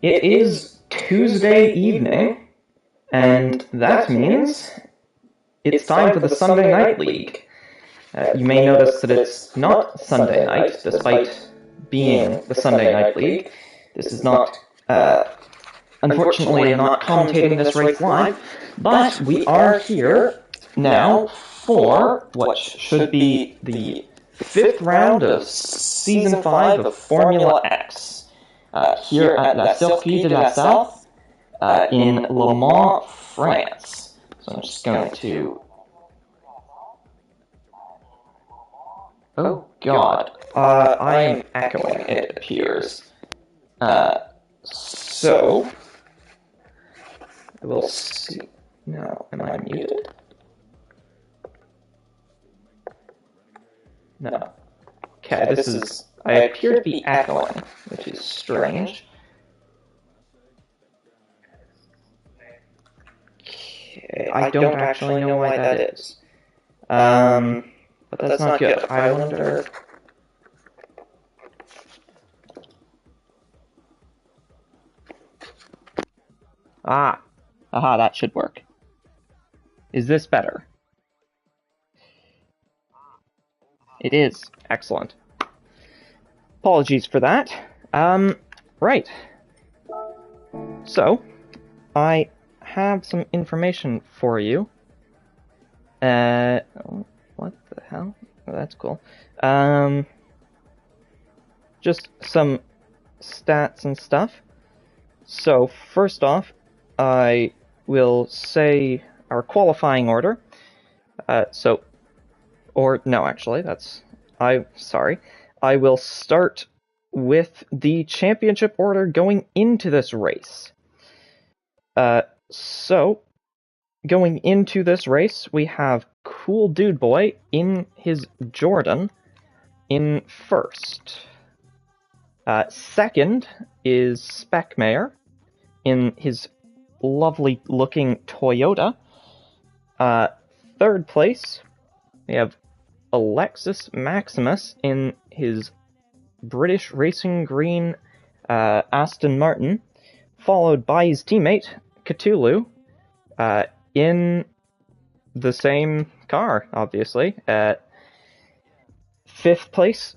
It is Tuesday evening, and that means it's time for the Sunday Night League. You may notice that it's not Sunday night, despite being the Sunday Night League. This is not, unfortunately, I'm not commentating this race live, but we are here now for what should be the fifth round of Season 5 of Formula X, here at La Circuit de la South in Le Mans, France. So I'm just going to... Oh god, I am echoing, it appears. So... We'll see... No, am I muted? No. Okay, this is... I appear to be echoing, which is strange. Okay, I don't actually know why that is. But that's not good. I wonder... Aha, that should work. Is this better? It is. Excellent. Apologies for that. Right. So, I have some information for you. What the hell? Oh, that's cool. Just some stats and stuff. So, first off, I will say our qualifying order. I will start with the championship order going into this race. So, going into this race, we have Cool Dude Boy in his Jordan in first. Second is Speckmayer in his lovely-looking Toyota. Third place, we have Alexis Maximus in his British Racing Green Aston Martin, followed by his teammate, Cthulhu, in the same car, obviously. Fifth place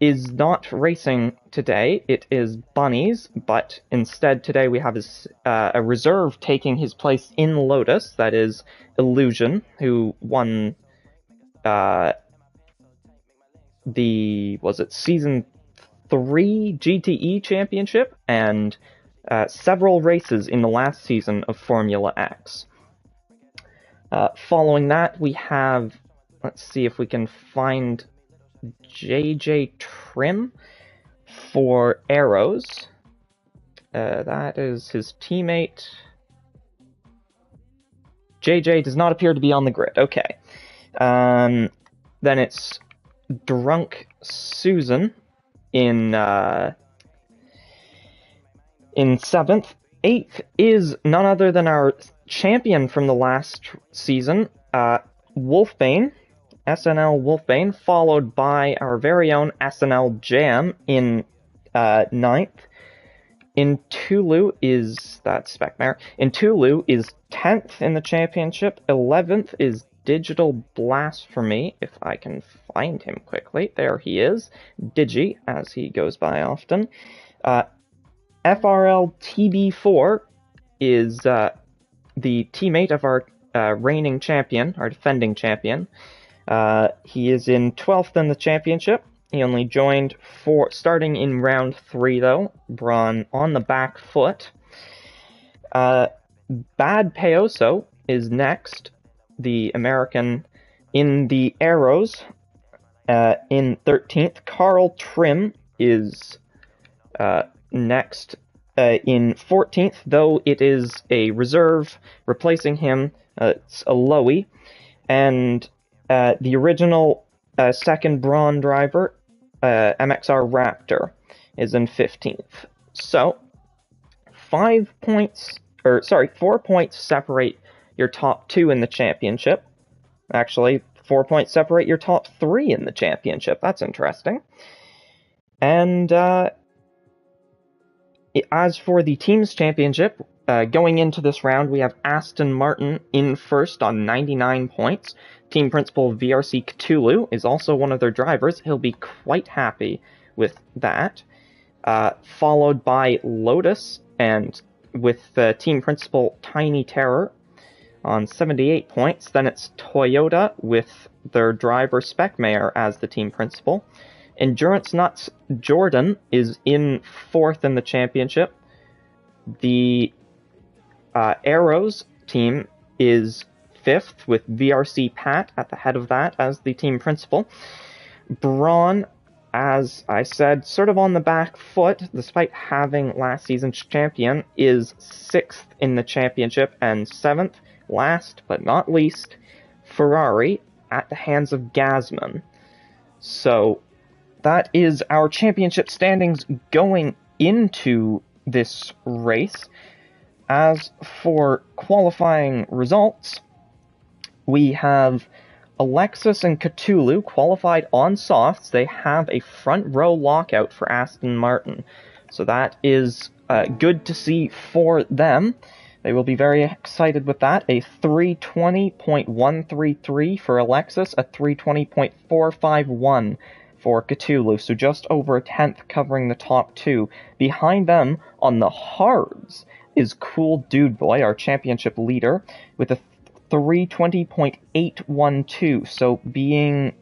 is not racing today, it is Bunny's, but instead today we have a reserve taking his place in Lotus, that is Illusion, who won Season 3 GTE Championship, and several races in the last season of Formula X. Following that, we have, let's see if we can find JJ Trim for Arrows. That is his teammate. JJ does not appear to be on the grid. Okay. Then it's Drunk Susan in seventh. Eighth is none other than our champion from the last season, Wolfbane, SNL Wolfbane, followed by our very own SNL Jam in ninth. Intulu is, that's Speckmare, Intulu is 10th in the championship. 11th is Digital Blasphemy, if I can find him quickly. There he is, Digi, as he goes by often. FRL TB4 is the teammate of our reigning champion, our defending champion. He is in 12th in the championship. He only joined starting in round 3, though. Braun on the back foot. Bad Payoso is next. The American in the Arrows in 13th. Carl Trim is next in 14th, though it is a reserve replacing him. It's a Lowy. And the original second Braun driver, MXR Raptor, is in 15th. So, 4 points separate your top 2 in the championship. Actually, 4 points separate your top 3 in the championship. That's interesting. And As for the team's championship, going into this round, we have Aston Martin in first on 99 points. Team principal VRC Cthulhu is also one of their drivers. He'll be quite happy with that. Followed by Lotus, and with team principal Tiny Terror on 78 points. Then it's Toyota with their driver Specmayor as the team principal. Endurance Nuts Jordan is in fourth in the championship. The Arrows team is fifth with VRC Pat at the head of that as the team principal. Braun, as I said, sort of on the back foot, despite having last season's champion, is sixth in the championship, and seventh, last but not least, Ferrari at the hands of Gasman. So that is our championship standings going into this race. As for qualifying results, we have Alexis and Cthulhu qualified on softs. They have a front row lockout for Aston Martin. So that is good to see for them. They will be very excited with that. A 320.133 for Alexis, a 320.451 for Cthulhu, so just over a tenth covering the top two. Behind them, on the hards, is Cool Dude Boy, our championship leader, with a 320.812, so being...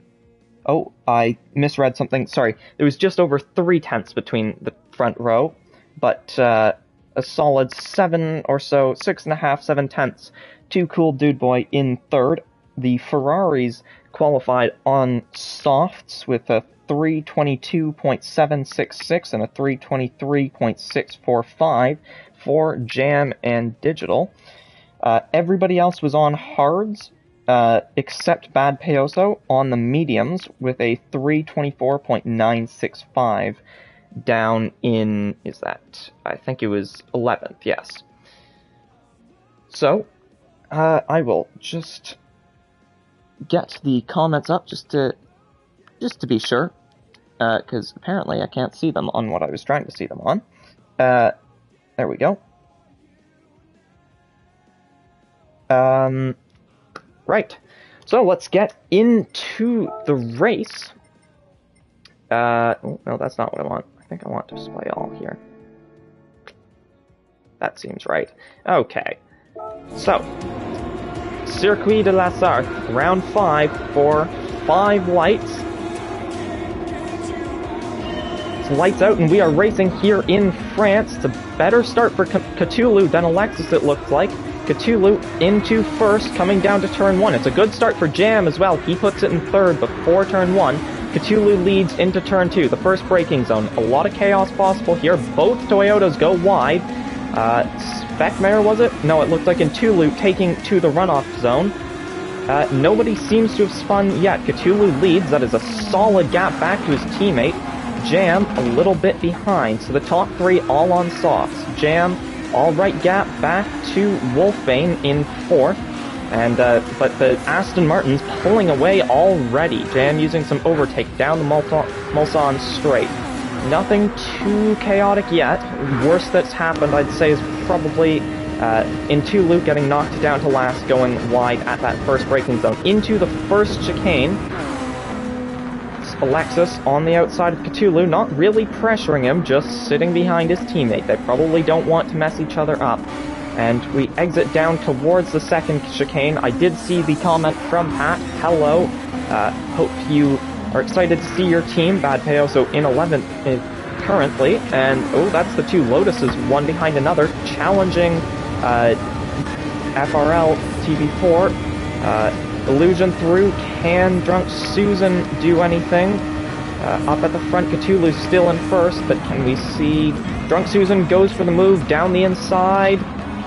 Oh, I misread something. Sorry, there was just over 3/10 between the front row, but a solid 7 or so, 6.5, 7/10 to Cool Dude Boy in third. The Ferraris qualified on softs with a 322.766 and a 323.645 for Jam and Digital. Everybody else was on hards, except Bad Payoso on the mediums with a 324.965 down in, is that, I think it was 11th, yes. So, I will just get the comments up just to be sure, because apparently I can't see them on what I was trying to see them on. There we go. Right. So let's get into the race. Oh, no, that's not what I want. I think I want display all here. That seems right. Okay. So, Circuit de la Sarthe, round 5 for 5 lights. It's lights out, and we are racing here in France. It's a better start for Cthulhu than Alexis, it looks like. Cthulhu into first, coming down to turn 1. It's a good start for Jam as well. He puts it in third before turn 1. Cthulhu leads into turn 2, the first braking zone. A lot of chaos possible here. Both Toyotas go wide. Specmayor, was it? No, it looked like Cthulhu taking to the runoff zone. Nobody seems to have spun yet. Cthulhu leads. That is a solid gap back to his teammate. Jam a little bit behind. So the top 3 all on softs. Jam, all right gap back to Wolfbane in 4th. And, but the Aston Martin's pulling away already. Jam using some overtake down the Mulsanne straight. Nothing too chaotic yet. Worst that's happened, I'd say, is probably Cthulhu getting knocked down to last, going wide at that first braking zone. Into the first chicane. It's Alexis on the outside of Cthulhu, not really pressuring him, just sitting behind his teammate. They probably don't want to mess each other up. And we exit down towards the second chicane. I did see the comment from Pat. Hello. Hope you are excited to see your team. Bad Payoso in 11th currently. And, oh, that's the 2 Lotuses, one behind another, challenging FRL TV4. Illusion through. Can Drunk Susan do anything? Up at the front, Cthulhu's still in first, but can we see... Drunk Susan goes for the move down the inside.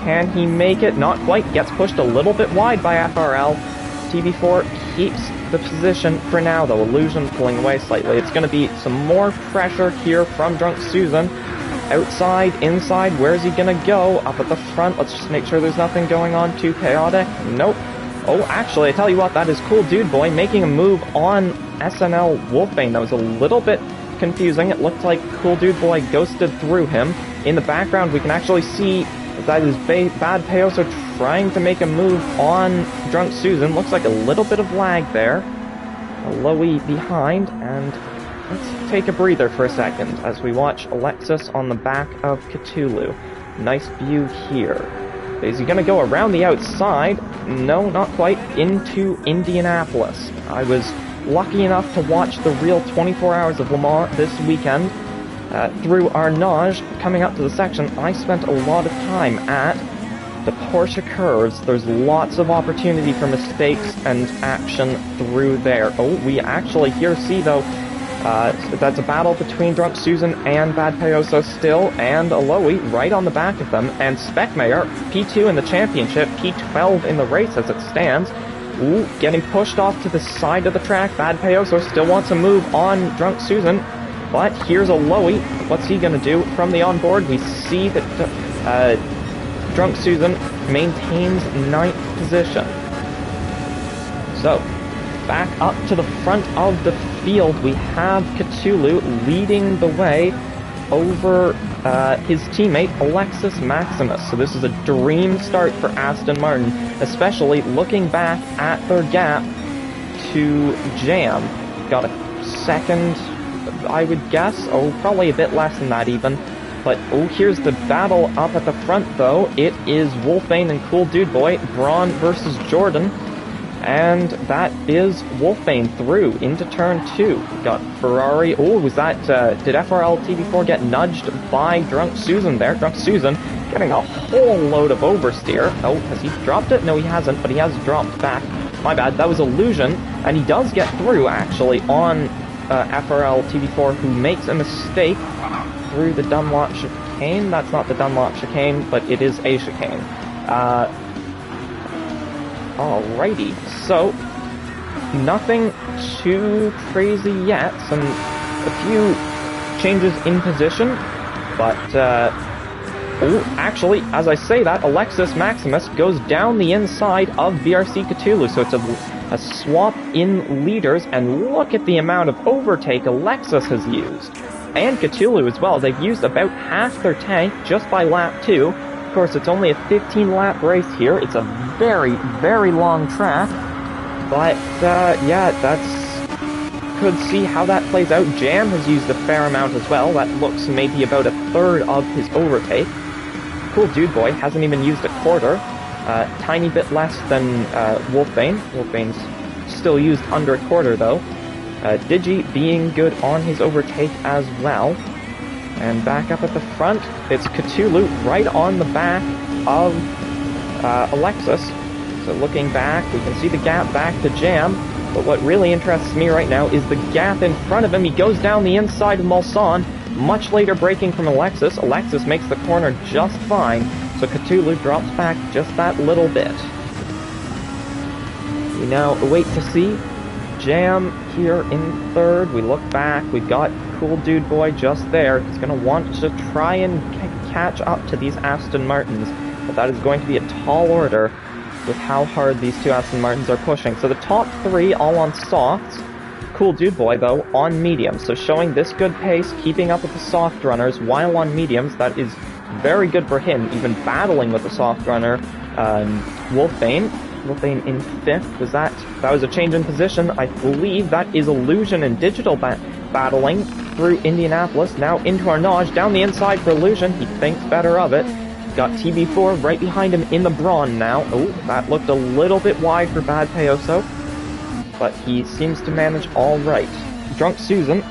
Can he make it? Not quite. Gets pushed a little bit wide by FRL. TV4 keeps the position for now, though. Illusion pulling away slightly. It's going to be some more pressure here from Drunk Susan. Outside, inside, where's he going to go? Up at the front, let's just make sure there's nothing going on too chaotic. Nope. Oh, actually, I tell you what, that is Cool Dude Boy making a move on SNL Wolfbane. That was a little bit confusing. It looked like Cool Dude Boy ghosted through him. in the background, we can actually see that is Bad Payoso trying to make a move on Drunk Susan. Looks like a little bit of lag there. Lowy behind, and let's take a breather for a second as we watch Alexis on the back of Cthulhu. Nice view here. Is he going to go around the outside? No, not quite. Into Indianapolis. I was lucky enough to watch the real 24 Hours of Le Mans this weekend. Through Arnage, coming up to the section, I spent a lot of time at the Porsche curves. There's lots of opportunity for mistakes and action through there. Oh, we actually here see, though, that's a battle between Drunk Susan and Bad Payoso still, and Aloe right on the back of them, and Speckmayer, P2 in the championship, P12 in the race as it stands. Ooh, getting pushed off to the side of the track. Bad Payoso still wants to move on Drunk Susan, but here's Aloe. What's he going to do? From the onboard, we see that Drunk Susan maintains 9th position. So, back up to the front of the field, we have Cthulhu leading the way over his teammate Alexis Maximus. So this is a dream start for Aston Martin, especially looking back at their gap to Jam. Got a second, I would guess. Oh, probably a bit less than that even. But, oh, here's the battle up at the front, though. It is Wolfbane and Cool Dude Boy, Braun versus Jordan. And that is Wolfbane through into turn 2. Got Ferrari. Oh, was that, did FRL TV4 get nudged by Drunk Susan there? Drunk Susan getting a whole load of oversteer. Oh, has he dropped it? No, he hasn't, but he has dropped back. My bad, that was Illusion. And he does get through, actually, on FRL TV4, who makes a mistake through the Dunlop chicane. That's not the Dunlop chicane, but it is a chicane. Alrighty, so nothing too crazy yet. A few changes in position, but oh, actually, as I say that, Alexis Maximus goes down the inside of BRC Cthulhu, so it's a swap in leaders, and look at the amount of overtake Alexis has used. And Cthulhu as well. They've used about half their tank just by lap 2. Of course, it's only a 15-lap race here. It's a very, very long track. But, yeah, could see how that plays out. Jam has used a fair amount as well. That looks maybe about a third of his overtake. Cool Dude Boy hasn't even used a quarter. Tiny bit less than Wolfbane. Wolfbane's still used under a quarter, though. Digi being good on his overtake as well. And back up at the front, it's Cthulhu right on the back of Alexis. So looking back, we can see the gap back to Jam. But what really interests me right now is the gap in front of him. He goes down the inside of Mulsanne, much later braking from Alexis. Alexis makes the corner just fine, so Cthulhu drops back just that little bit. We now await to see Jam here in third. We look back, we've got Cool Dude Boy just there. He's going to want to try and catch up to these Aston Martins, but that is going to be a tall order with how hard these two Aston Martins are pushing. So the top 3 all on softs. Cool Dude Boy, though, on mediums. So showing this good pace, keeping up with the soft runners while on mediums. That is very good for him, even battling with the soft runner. Wolfbane in 5th. That was a change in position. I believe that is Illusion and Digital battling through Indianapolis. Now into Arnage, down the inside for Illusion. He thinks better of it. Got TB4 right behind him in the Brawn now. Oh, that looked a little bit wide for Bad Payoso, but he seems to manage all right. Drunk Susan,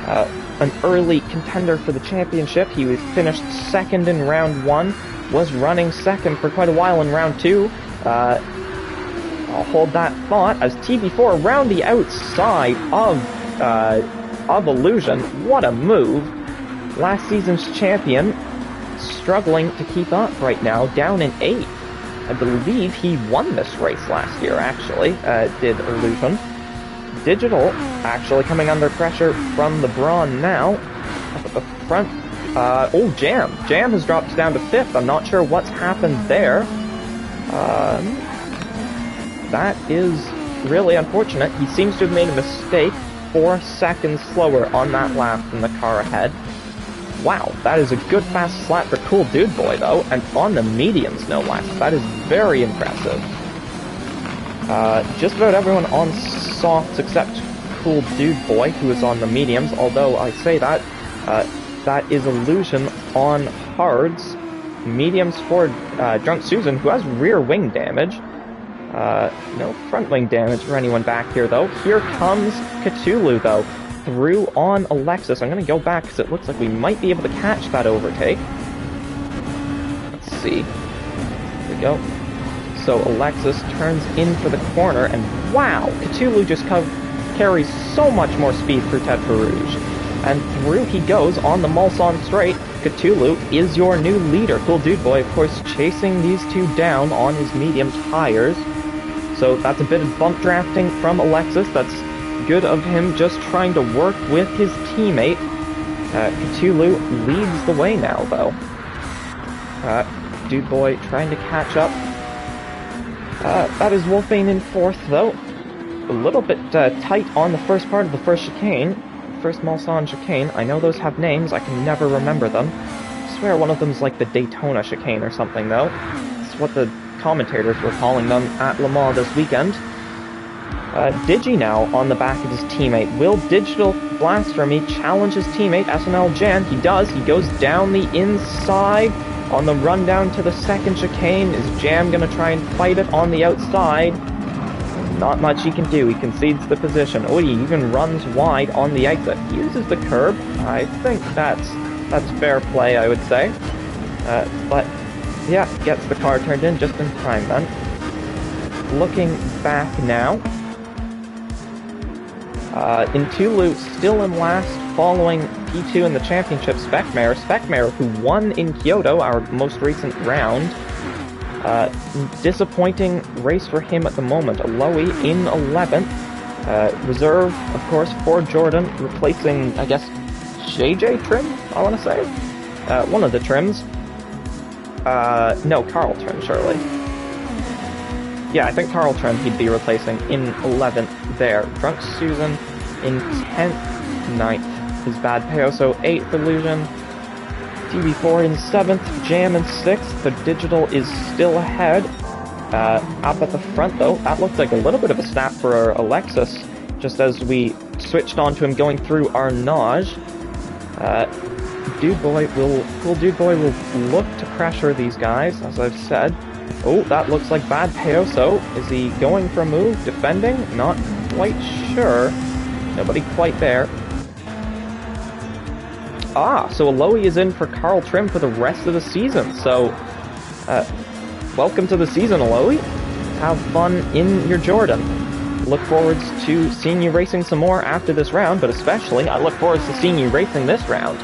an early contender for the championship. He was finished 2nd in round 1, was running 2nd for quite a while in round 2. I'll hold that thought as TB4 around the outside of Illusion. What a move! Last season's champion, struggling to keep up right now, down in 8th. I believe he won this race last year, actually, did Illusion. Digital actually coming under pressure from the Brawn now. Up at the front. Oh, Jam. Jam has dropped down to 5th. I'm not sure what's happened there. That is really unfortunate. He seems to have made a mistake. 4 seconds slower on that lap than the car ahead. Wow, that is a good fast slap for Cool Dude Boy, though, and on the mediums, no less. That is very impressive. Just about everyone on softs except Cool Dude Boy, who is on the mediums, although I say that, that is Illusion on hards. Mediums for Drunk Susan, who has rear wing damage. No front wing damage for anyone back here, though. Here comes Cthulhu, though, through on Alexis. I'm going to go back because it looks like we might be able to catch that overtake. Let's see. Here we go. So Alexis turns in for the corner, and wow! Cthulhu just carries so much more speed for Ted Rouge. And through he goes on the Mulsanne straight. Cthulhu is your new leader. Cool Dude Boy, of course, chasing these two down on his medium tires. So that's a bit of bump drafting from Alexis. That's good of him just trying to work with his teammate. Cthulhu leads the way now, though. Dude Boy trying to catch up. That is Wolfbane in fourth, though. A little bit tight on the first part of the first chicane. First Mulsanne chicane. I know those have names, I can never remember them. I swear one of them's like the Daytona chicane or something, though. It's what the commentators were calling them at Le Mans this weekend. Digi now on the back of his teammate. Will Digital Blasphemy challenge his teammate, SNL Jan? He does. He goes down the inside on the run down to the second chicane. Is Jam gonna try and fight it on the outside? Not much he can do. He concedes the position. Oh, he even runs wide on the exit. He uses the curb. I think that's fair play, I would say. But yeah, gets the car turned in just in time then. Looking back now. Intulu still in last, following P2 in the championship, Specmare, who won in Kyoto, our most recent round. Disappointing race for him at the moment. Aloe in 11th. Reserve, of course, for Jordan, replacing, I guess, JJ Trim, I want to say? One of the Trims. No, Carl Trim, surely. Yeah, I think Carl Trim he'd be replacing in 11th there. Drunk Susan in 10th, 9th is Bad Peo, so 8th Illusion. TB4 in 7th, Jam in 6th, the Digital is still ahead. Up at the front, though, that looked like a little bit of a snap for Alexis, just as we switched on to him going through Arnage. Cool Dude Boy will look to pressure these guys, as I've said. Oh, that looks like Bad Peoso. Is he going for a move? Defending? Not quite sure. Nobody quite there. So Aloe is in for Carl Trim for the rest of the season. So, welcome to the season, Aloe. Have fun in your Jordan. Look forward to seeing you racing some more after this round, but especially, I look forward to seeing you racing this round.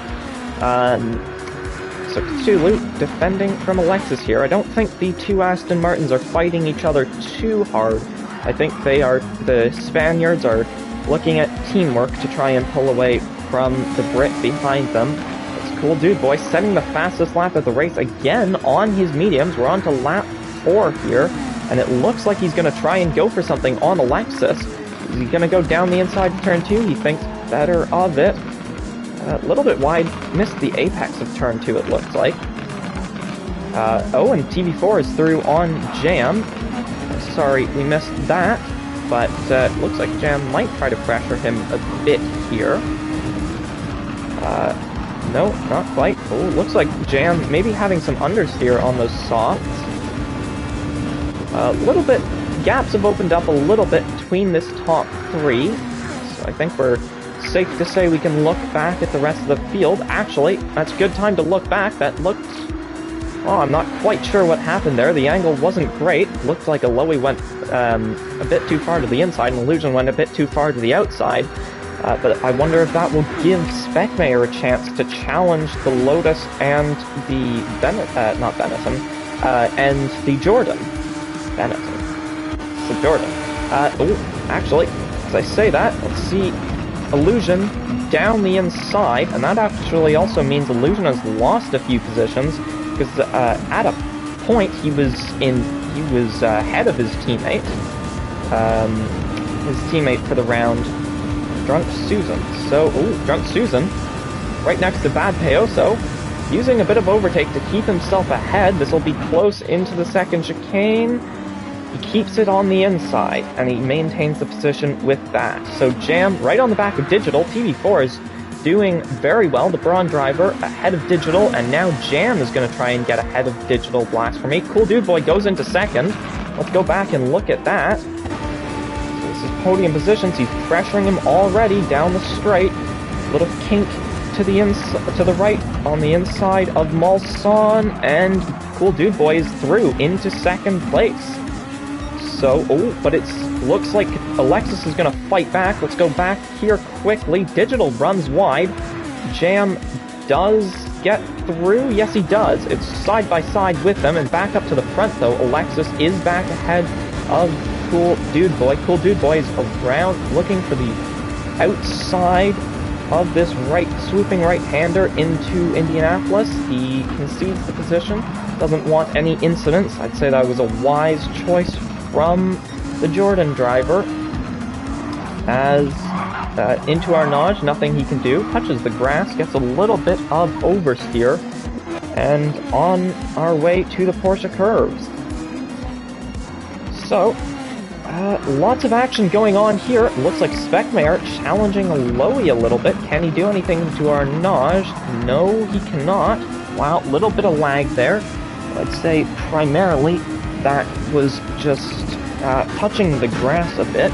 So Cthulhu defending from Alexis here. I don't think the two Aston Martins are fighting each other too hard. I think the Spaniards are looking at teamwork to try and pull away from the Brit behind them. It's Cool Dude Boy setting the fastest lap of the race again on his mediums. We're on to lap 4 here, and it looks like he's going to try and go for something on Alexis. Is he going to go down the inside of turn 2? He thinks better of it. A little bit wide, missed the apex of turn 2, it looks like. And TV4 is through on Jam. Sorry, we missed that, but looks like Jam might try to pressure him a bit here. No, not quite. Oh, looks like Jam maybe having some understeer on those softs. A little bit, gaps have opened up a little bit between this top 3, so I think we're safe to say we can look back at the rest of the field. Actually, that's a good time to look back. That looked... Oh, I'm not quite sure what happened there. The angle wasn't great. Looked like Aloe went a bit too far to the inside, and Illusion went a bit too far to the outside. But I wonder if that will give Specmayor a chance to challenge the Lotus and the not Benetton, and the Jordan. Benetton. The Jordan. Actually, as I say that, let's see Illusion down the inside, and that actually also means Illusion has lost a few positions, because at a point he was ahead of his teammate. His teammate for the round, Drunk Susan. So, Drunk Susan right next to Bad Payoso, using a bit of overtake to keep himself ahead. This will be close into the second chicane. He keeps it on the inside, and he maintains the position with that. So Jam, right on the back of Digital. TV4 is doing very well. The Brawn driver ahead of Digital, and now Jam is going to try and get ahead of Digital. Blasphemy. Cool Dude Boy goes into second. Let's go back and look at that. So this is podium positions. He's pressuring him already down the straight. Little kink to the right on the inside of Malson, and Cool Dude Boy is through into second place. So, but it looks like Alexis is going to fight back. Let's go back here quickly. Digital runs wide. Jam does get through. Yes, he does. It's side by side with them, and back up to the front, though. Alexis is back ahead of Cool Dude Boy. Cool Dude Boy is around looking for the outside of this swooping right-hander into Indianapolis. He concedes the position. Doesn't want any incidents. I'd say that was a wise choice from the Jordan driver. As into Arnage, nothing he can do. Touches the grass, gets a little bit of oversteer, and on our way to the Porsche curves. So, lots of action going on here. Looks like Speckmayer challenging Lowy a little bit. Can he do anything to Arnage? No, he cannot. Wow, little bit of lag there. I'd say primarily that was just touching the grass a bit.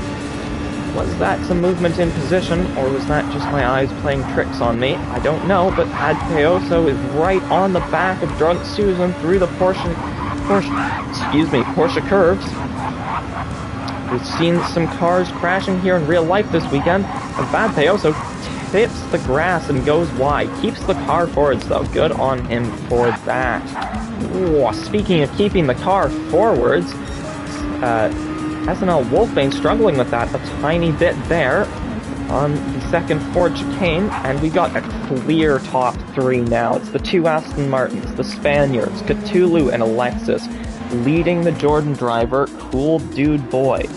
Was that some movement in position, or was that just my eyes playing tricks on me? I don't know, but Bad Payoso is right on the back of Drunk Susan through the Porsche curves. We've seen some cars crashing here in real life this weekend, and Bad Payoso tips the grass and goes wide. Keeps the car forwards, though. Good on him for that. Ooh, speaking of keeping the car forwards, SNL Wolfbane struggling with that a tiny bit there on the second Ford chicane, and we got a clear top three now. It's the two Aston Martins, the Spaniards, Cthulhu and Alexis, leading the Jordan driver, Cool Dude Boy.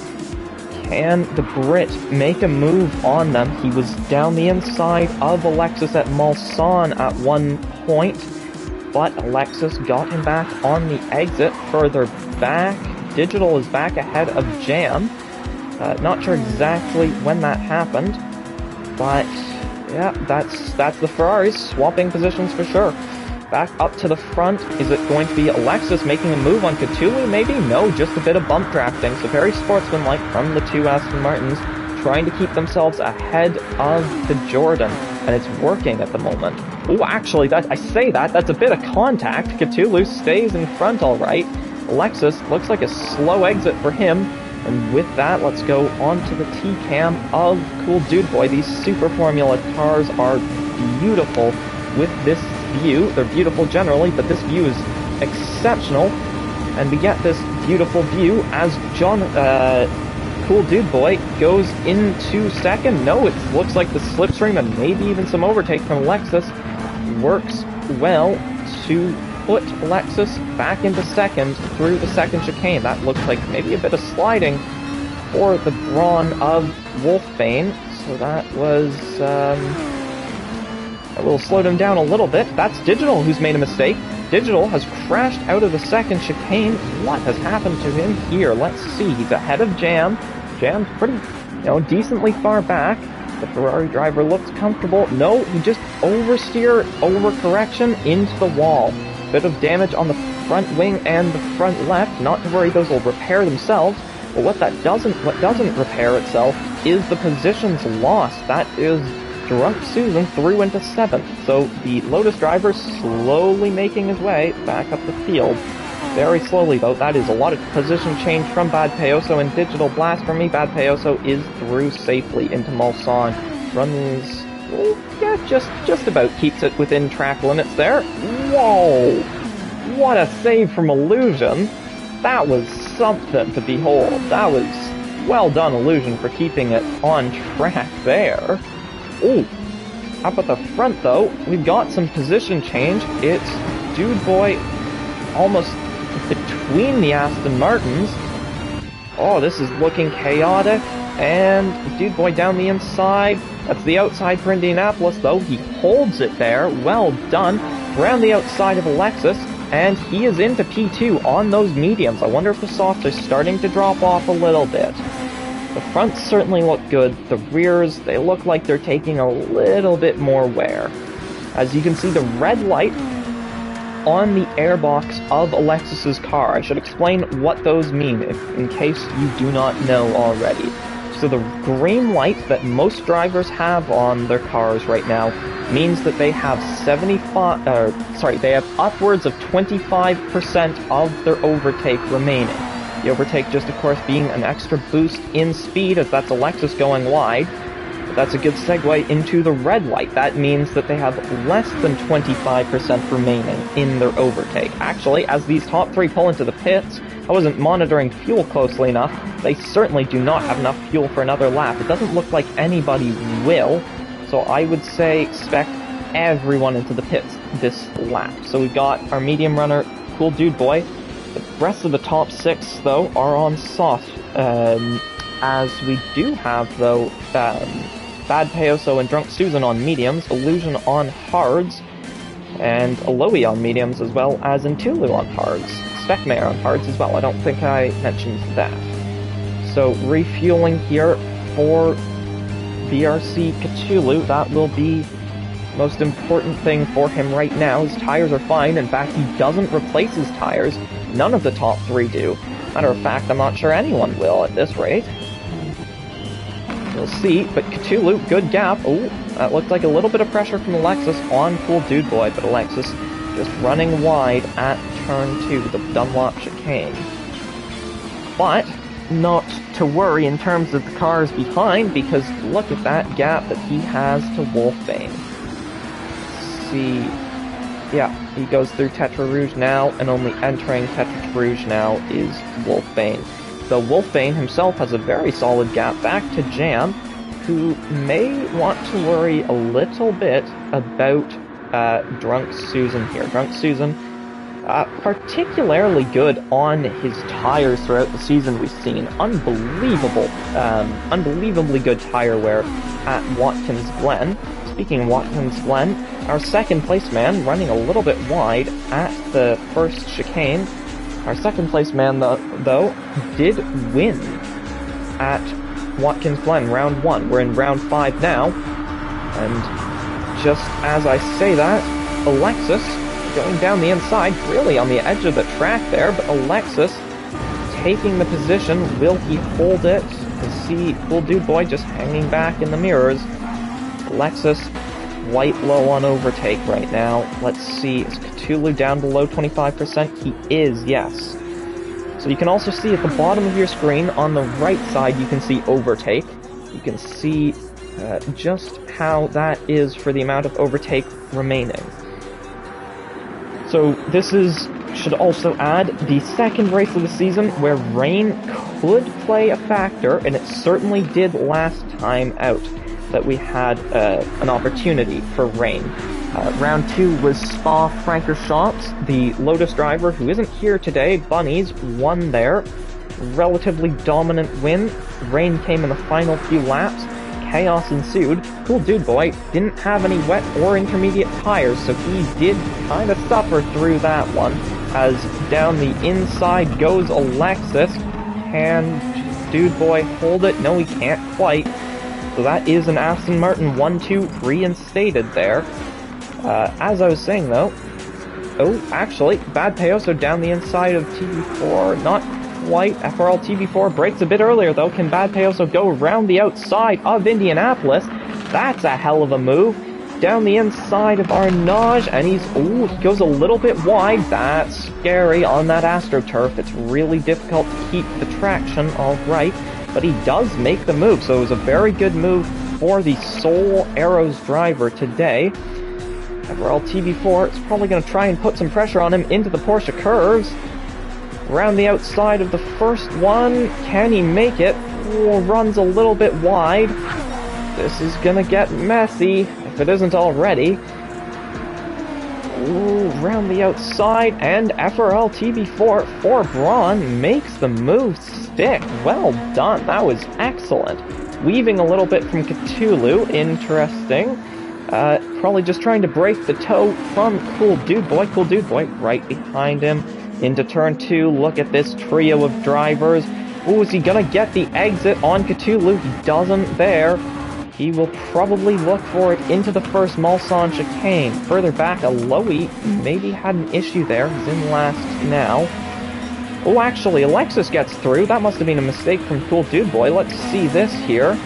Can the Brit make a move on them? He was down the inside of Alexis at Malson at one point, but Alexis got him back on the exit further back. Digital is back ahead of Jam. Not sure exactly when that happened, but yeah, that's the Ferraris swapping positions for sure. Back up to the front. Is it going to be Alexis making a move on Cthulhu? Maybe? No, just a bit of bump drafting. So very sportsmanlike from the two Aston Martins, trying to keep themselves ahead of the Jordan, and it's working at the moment. Oh, actually, that's a bit of contact. Cthulhu stays in front all right. Alexis looks like a slow exit for him, and with that, let's go on to the T-cam of Cool Dude Boy. These Super Formula cars are beautiful with this view. They're beautiful generally, but this view is exceptional, and we get this beautiful view as Cool Dude Boy goes into second. No, it looks like the slipstream and maybe even some overtake from Alexis works well to put Alexis back into second through the second chicane. That looks like maybe a bit of sliding for the Brawn of Wolfbane, so that was that will slow him down a little bit. That's Digital who's made a mistake. Digital has crashed out of the second chicane. What has happened to him here? Let's see. He's ahead of Jam. Jam's pretty, decently far back. The Ferrari driver looks comfortable. No, he just overcorrection into the wall. Bit of damage on the front wing and the front left. Not to worry, those will repair themselves. But what doesn't repair itself is the positions lost. That is Drunk Susan through into 7th. So the Lotus driver slowly making his way back up the field. Very slowly, though. That is a lot of position change from Bad Payoso and Digital Blasphemy. Bad Payoso is through safely into Malson. Runs, yeah, just about keeps it within track limits there. Whoa! What a save from Illusion. That was something to behold. That was well done, Illusion, for keeping it on track there. Ooh. Up at the front, though, we've got some position change. It's Dude Boy almost between the Aston Martins. Oh, this is looking chaotic. And Dude Boy down the inside. That's the outside for Indianapolis, though. He holds it there. Well done. Around the outside of Alexis. And he is into P2 on those mediums. I wonder if the softs are starting to drop off a little bit. The fronts certainly look good. The rears, they look like they're taking a little bit more wear. As you can see, the red light on the airbox of Alexis's car. I should explain what those mean, in case you do not know already. So the green light that most drivers have on their cars right now means that they have they have upwards of 25% of their overtake remaining. The overtake just, of course, being an extra boost in speed, as that's Alexis going wide. But that's a good segue into the red light. That means that they have less than 25% remaining in their overtake. Actually, as these top three pull into the pits, I wasn't monitoring fuel closely enough. They certainly do not have enough fuel for another lap. It doesn't look like anybody will. So I would say spec everyone into the pits this lap. So we've got our medium runner, Cool Dude Boy. The rest of the top six, though, are on soft. As we do have, though, Bad Payoso and Drunk Susan on mediums, Illusion on hards, and Aloe on mediums, as well as Intulu on hards. Specmayor on hards as well. I don't think I mentioned that. So refueling here for BRC Cthulhu, that will be the most important thing for him right now. His tires are fine. In fact, he doesn't replace his tires. None of the top three do. Matter of fact, I'm not sure anyone will at this rate. We'll see, but Cthulhu, good gap. Oh, that looked like a little bit of pressure from Alexis on Cool Dude Boy, but Alexis just running wide at turn 2, the Dunlop chicane. But not to worry in terms of the cars behind, because look at that gap that he has to Wolfbane. Let's see. Yeah, he goes through Tetra Rouge now, and only entering Tetra Rouge now is Wolfbane. Though Wolfbane himself has a very solid gap back to Jam, who may want to worry a little bit about Drunk Susan here. Drunk Susan, particularly good on his tires throughout the season. We've seen unbelievably good tire wear at Watkins Glen. Speaking of Watkins Glen, our second place man running a little bit wide at the first chicane. Our second place man, though, did win at Watkins Glen, round 1. We're in round 5 now, and just as I say that, Alexis going down the inside, really on the edge of the track there, but Alexis taking the position. Will he hold it? You see Cool Dude Boy just hanging back in the mirrors. Alexis quite low on overtake right now. Let's see, is Cthulhu down below 25%? He is, yes. So you can also see at the bottom of your screen, on the right side, you can see overtake. You can see just how that is for the amount of overtake remaining. So this should also add the second race of the season where rain could play a factor, and it certainly did last time out that we had an opportunity for rain. Round 2 was Spa-Francorchamps. The Lotus driver, who isn't here today, Bunnies, won there. Relatively dominant win. Rain came in the final few laps. Chaos ensued. Cool Dude Boy didn't have any wet or intermediate tires, so he did kind of suffer through that one. As down the inside goes Alexis. Can Dude Boy hold it? No, he can't quite. So that is an Aston Martin 1-2 reinstated there. As I was saying, though... Oh, actually, Bad Payoso down the inside of TV4. Not quite. FRL TV4 breaks a bit earlier, though. Can Bad Payoso go around the outside of Indianapolis? That's a hell of a move. Down the inside of Arnage, and he goes a little bit wide. That's scary on that AstroTurf. It's really difficult to keep the traction all right. But he does make the move, so it was a very good move for the Soul Arrows driver today. FRL TV4 is probably going to try and put some pressure on him into the Porsche curves. Around the outside of the first one, can he make it? Oh, runs a little bit wide. This is going to get messy, if it isn't already. Ooh, round the outside, and FRL TB4 for Braun makes the move stick. Well done, that was excellent. Weaving a little bit from Cthulhu, interesting. Probably just trying to break the toe from Cool Dude Boy. Cool Dude Boy right behind him into turn 2. Look at this trio of drivers. Ooh, is he gonna get the exit on Cthulhu? He doesn't there. He will probably look for it into the first Mulsanne chicane. Further back, Aloe maybe had an issue there. He's in last now. Oh, actually, Alexis gets through. That must have been a mistake from Cool Dude Boy. Let's see this here.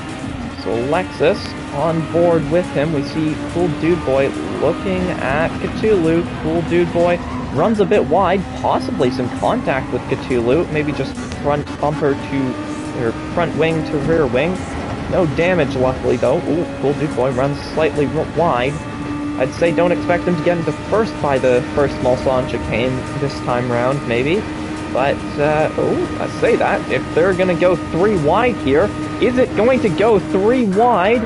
So Alexis on board with him. We see Cool Dude Boy looking at Cthulhu. Cool Dude Boy runs a bit wide, possibly some contact with Cthulhu. Maybe just front bumper to, or front wing to rear wing. No damage, luckily, though. Ooh, Cool Dude Boy runs slightly wide. I'd say don't expect him to get into first by the first Mulsanne chicane this time round, maybe. But, oh, I say that. If they're going to go 3 wide here, is it going to go 3 wide?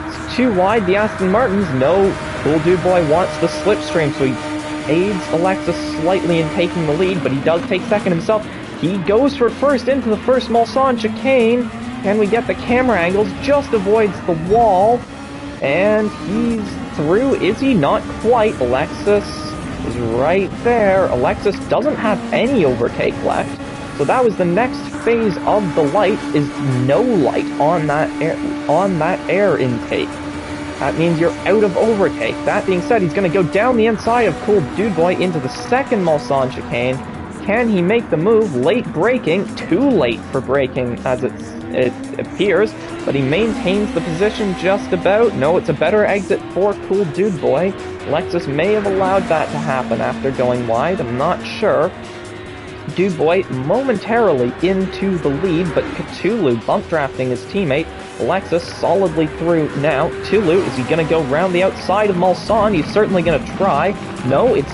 It's 2 wide, the Aston Martins. No, Cool Dude Boy wants the slipstream, so he aids Alexis slightly in taking the lead, but he does take second himself. He goes for first into the first Mulsanne chicane. Can we get the camera angles? Just avoids the wall. And he's through. Is he? Not quite. Alexis is right there. Alexis doesn't have any overtake left. So that was the next phase of the light, is no light on that air intake. That means you're out of overtake. That being said, he's going to go down the inside of Cool Dude Boy into the second Mulsanne chicane. Can he make the move? Late braking. Too late for braking, as it appears, but he maintains the position just about. No, it's a better exit for Cool Dude Boy. Alexis may have allowed that to happen after going wide. I'm not sure. Dude Boy momentarily into the lead, but Cthulhu bump drafting his teammate. Alexis solidly through now. Cthulhu, is he going to go round the outside of Mulsanne? He's certainly going to try. No, it's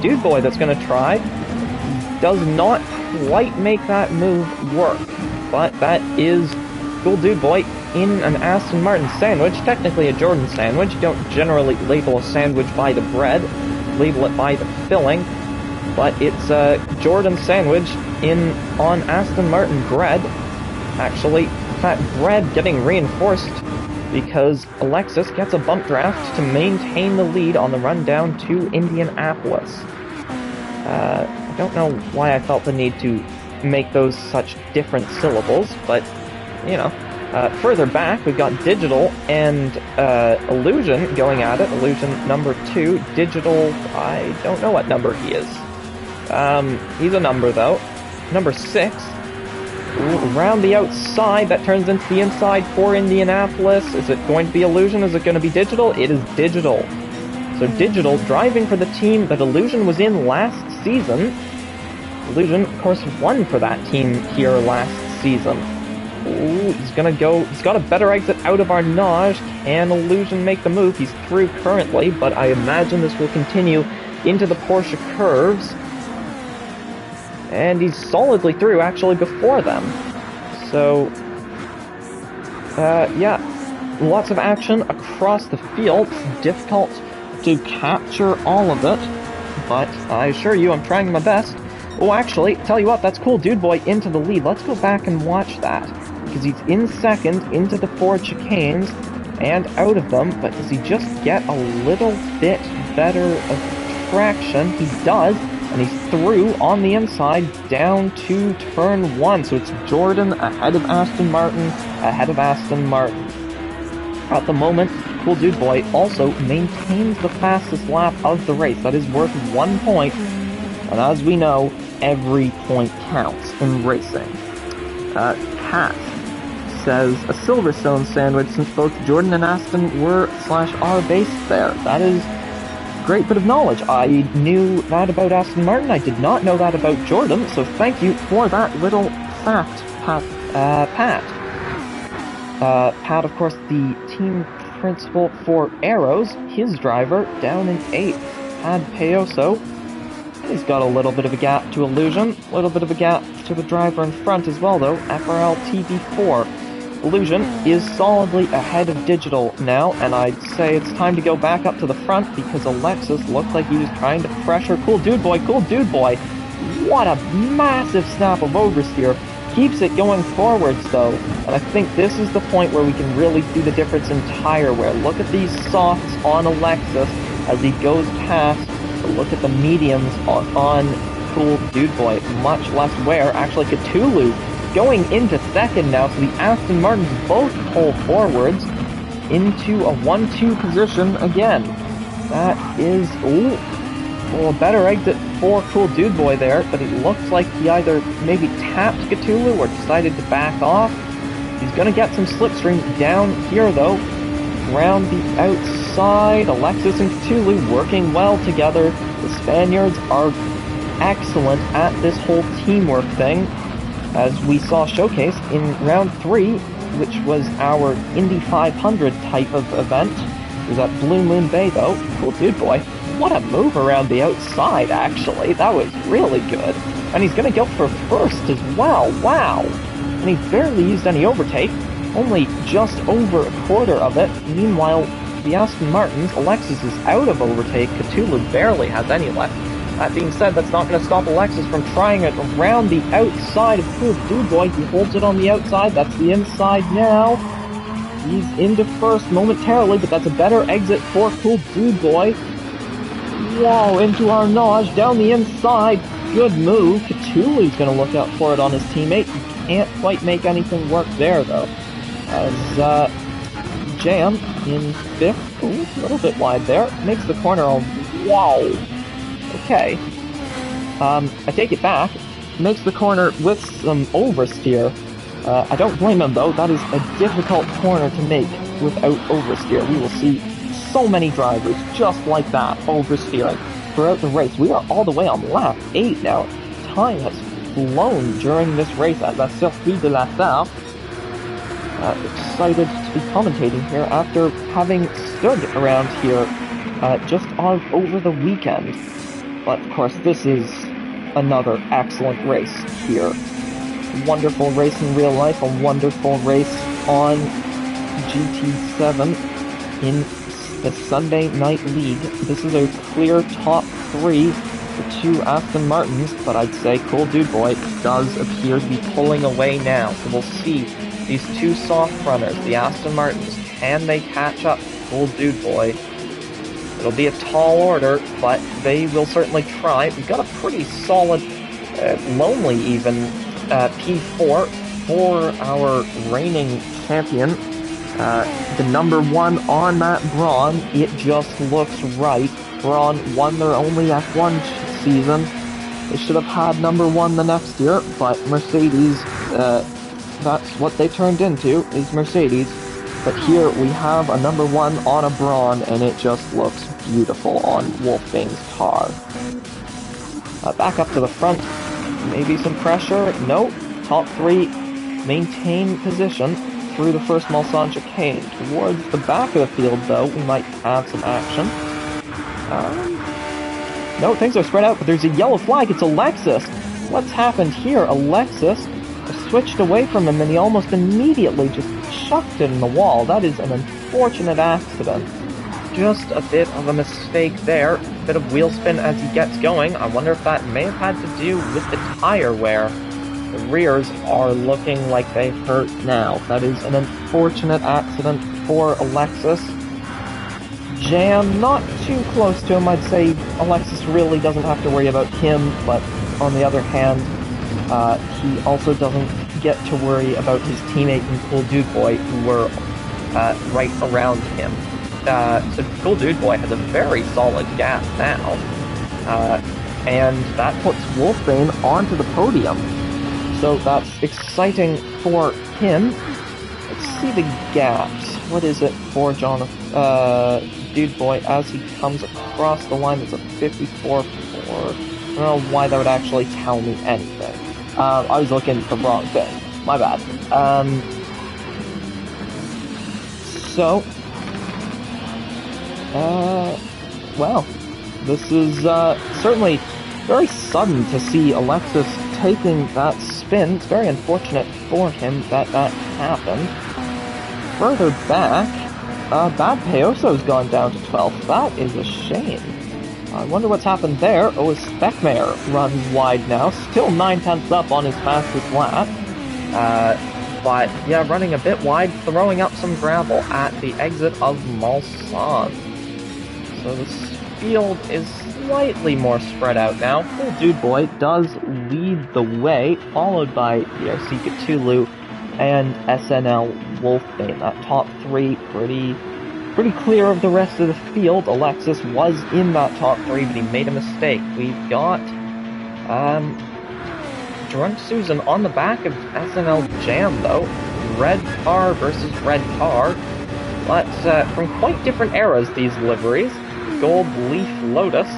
Dude Boy that's going to try. Does not quite make that move work, but that is Cool Dude Boy in an Aston Martin sandwich, technically a Jordan sandwich. You don't generally label a sandwich by the bread, label it by the filling, but it's a Jordan sandwich on Aston Martin bread. Actually, that bread getting reinforced because Alexis gets a bump draft to maintain the lead on the run down to Indianapolis. I don't know why I felt the need to make those such different syllables, but, you know. Further back, we've got Digital and Illusion going at it. Illusion number 2. Digital, I don't know what number he is. He's a number, though. Number 6. Ooh, around the outside, that turns into the inside for Indianapolis. Is it going to be Illusion? Is it going to be Digital? It is Digital. So Digital driving for the team that Illusion was in last season. Illusion, of course, won for that team here last season. Ooh, he's got a better exit out of Arnage. Can Illusion make the move? He's through currently, but I imagine this will continue into the Porsche curves. And he's solidly through, actually, before them. So, yeah, lots of action across the field. It's difficult to capture all of it, but I assure you I'm trying my best. Oh, actually, tell you what, that's Cool Dude Boy into the lead. Let's go back and watch that, because he's in second into the 4 chicanes and out of them, but does he just get a little bit better of traction? He does, and he's through on the inside down to turn 1. So it's Jordan ahead of Aston Martin, At the moment, Cool Dude Boy also maintains the fastest lap of the race. That is worth 1 point, and as we know, every point counts in racing. Kat says, a Silverstone sandwich since both Jordan and Aston were /are based there. That is a great bit of knowledge. I knew that about Aston Martin. I did not know that about Jordan, so thank you for that little fact, Pat. Pat, of course, the team principal for Arrows, his driver, down in 8th. Pat Payoso. He's got a little bit of a gap to Illusion, a little bit of a gap to the driver in front as well, though. FRL TB4. Illusion is solidly ahead of Digital now, and I'd say it's time to go back up to the front because Alexis looked like he was trying to pressure Cool Dude Boy. Cool Dude Boy, what a massive snap of oversteer. Keeps it going forwards though, and I think this is the point where we can really see the difference in tire wear. Look at these softs on Alexis as he goes past, but look at the mediums on Cool Dude Boy. Much less wear. Actually, Cthulhu going into second now, so the Aston Martins both pull forwards into a 1-2 position again. That is, a better exit for Cool Dude Boy there, but it looks like he either maybe tapped Cthulhu or decided to back off. He's going to get some slipstream down here though. Around the outside, Alexis and Cthulhu working well together. The Spaniards are excellent at this whole teamwork thing, as we saw showcased in round 3, which was our Indy 500 type of event. It was at Blue Moon Bay though. Cool Dude Boy, what a move around the outside actually, that was really good. And he's gonna go for first as well, wow! And he barely used any overtake, only just over a quarter of it. Meanwhile, the Aston Martins, Alexis is out of overtake, Cthulhu barely has any left. That being said, that's not going to stop Alexis from trying it around the outside of Cool Dude Boy. He holds it on the outside, that's the inside now. He's into first momentarily, but that's a better exit for Cool Dude Boy. Whoa, into Arnage, down the inside. Good move. Cthulhu's going to look out for it on his teammate. He can't quite make anything work there, though. As Jam in 5th, a little bit wide there, makes the corner. Wow. Okay. I take it back. Makes the corner with some oversteer. I don't blame him though, that is a difficult corner to make without oversteer. We will see so many drivers just like that, oversteering throughout the race. We are all the way on lap 8 now. Time has flown during this race at La Circuit de la Sarre. Excited to be commentating here after having stood around here just over the weekend. But of course, this is another excellent race here. Wonderful race in real life, a wonderful race on GT7 in the Sunday Night League. This is a clear top 3 for 2 Aston Martins, but I'd say Cool Dude Boy does appear to be pulling away now. So we'll see these 2 soft runners, the Aston Martins, can they catch up to Cool Dude Boy? It'll be a tall order, but they will certainly try. We've got a pretty solid, lonely even, P4 for our reigning champion. The number 1 on that Braun, it just looks right. Braun won their only F1 season. They should have had number 1 the next year, but Mercedes, that's what they turned into, is Mercedes. But here we have a number 1 on a Braun, and it just looks beautiful on Wolfgame's car. Back up to the front, maybe some pressure. Nope. Top 3 maintain position through the first Mulsanne chicane. Towards the back of the field, though, we might have some action. No, things are spread out, but there's a yellow flag. It's Alexis. What's happened here? Alexis switched away from him, and he almost immediately just chucked it in the wall. That is an unfortunate accident. Just a bit of a mistake there. A bit of wheel spin as he gets going. I wonder if that may have had to do with the tire wear. The rears are looking like they hurt now. That is an unfortunate accident for Alexis. Jam, not too close to him. I'd say Alexis really doesn't have to worry about him, but on the other hand, he also doesn't get to worry about his teammate and Cool Dude Boy, who were right around him. So Cool Dude Boy has a very solid gap now, and that puts Wolfbane onto the podium. So that's exciting for him. Let's see the gaps. What is it for Dude Boy as he comes across the line? It's a 54.4. I don't know why that would actually tell me anything. I was looking at the wrong thing. My bad. Well, this is certainly very sudden to see Alexis taking that spin. It's very unfortunate for him that that happened. Further back, Bad Payoso's gone down to 12th. That is a shame. I wonder what's happened there. Oh, Speckmare runs wide now. Still 9/10 up on his fastest lap. But, yeah, running a bit wide, throwing up some gravel at the exit of Malsan. So this field is slightly more spread out now. Cool Dude Boy does lead the way, followed by DRC Cthulhu and SNL Wolfbane. That top three pretty clear of the rest of the field. Alexis was in that top three, but he made a mistake. We've got Drunk Susan on the back of SNL Jam, though. Red car versus red car. But from quite different eras, these liveries. Gold Leaf Lotus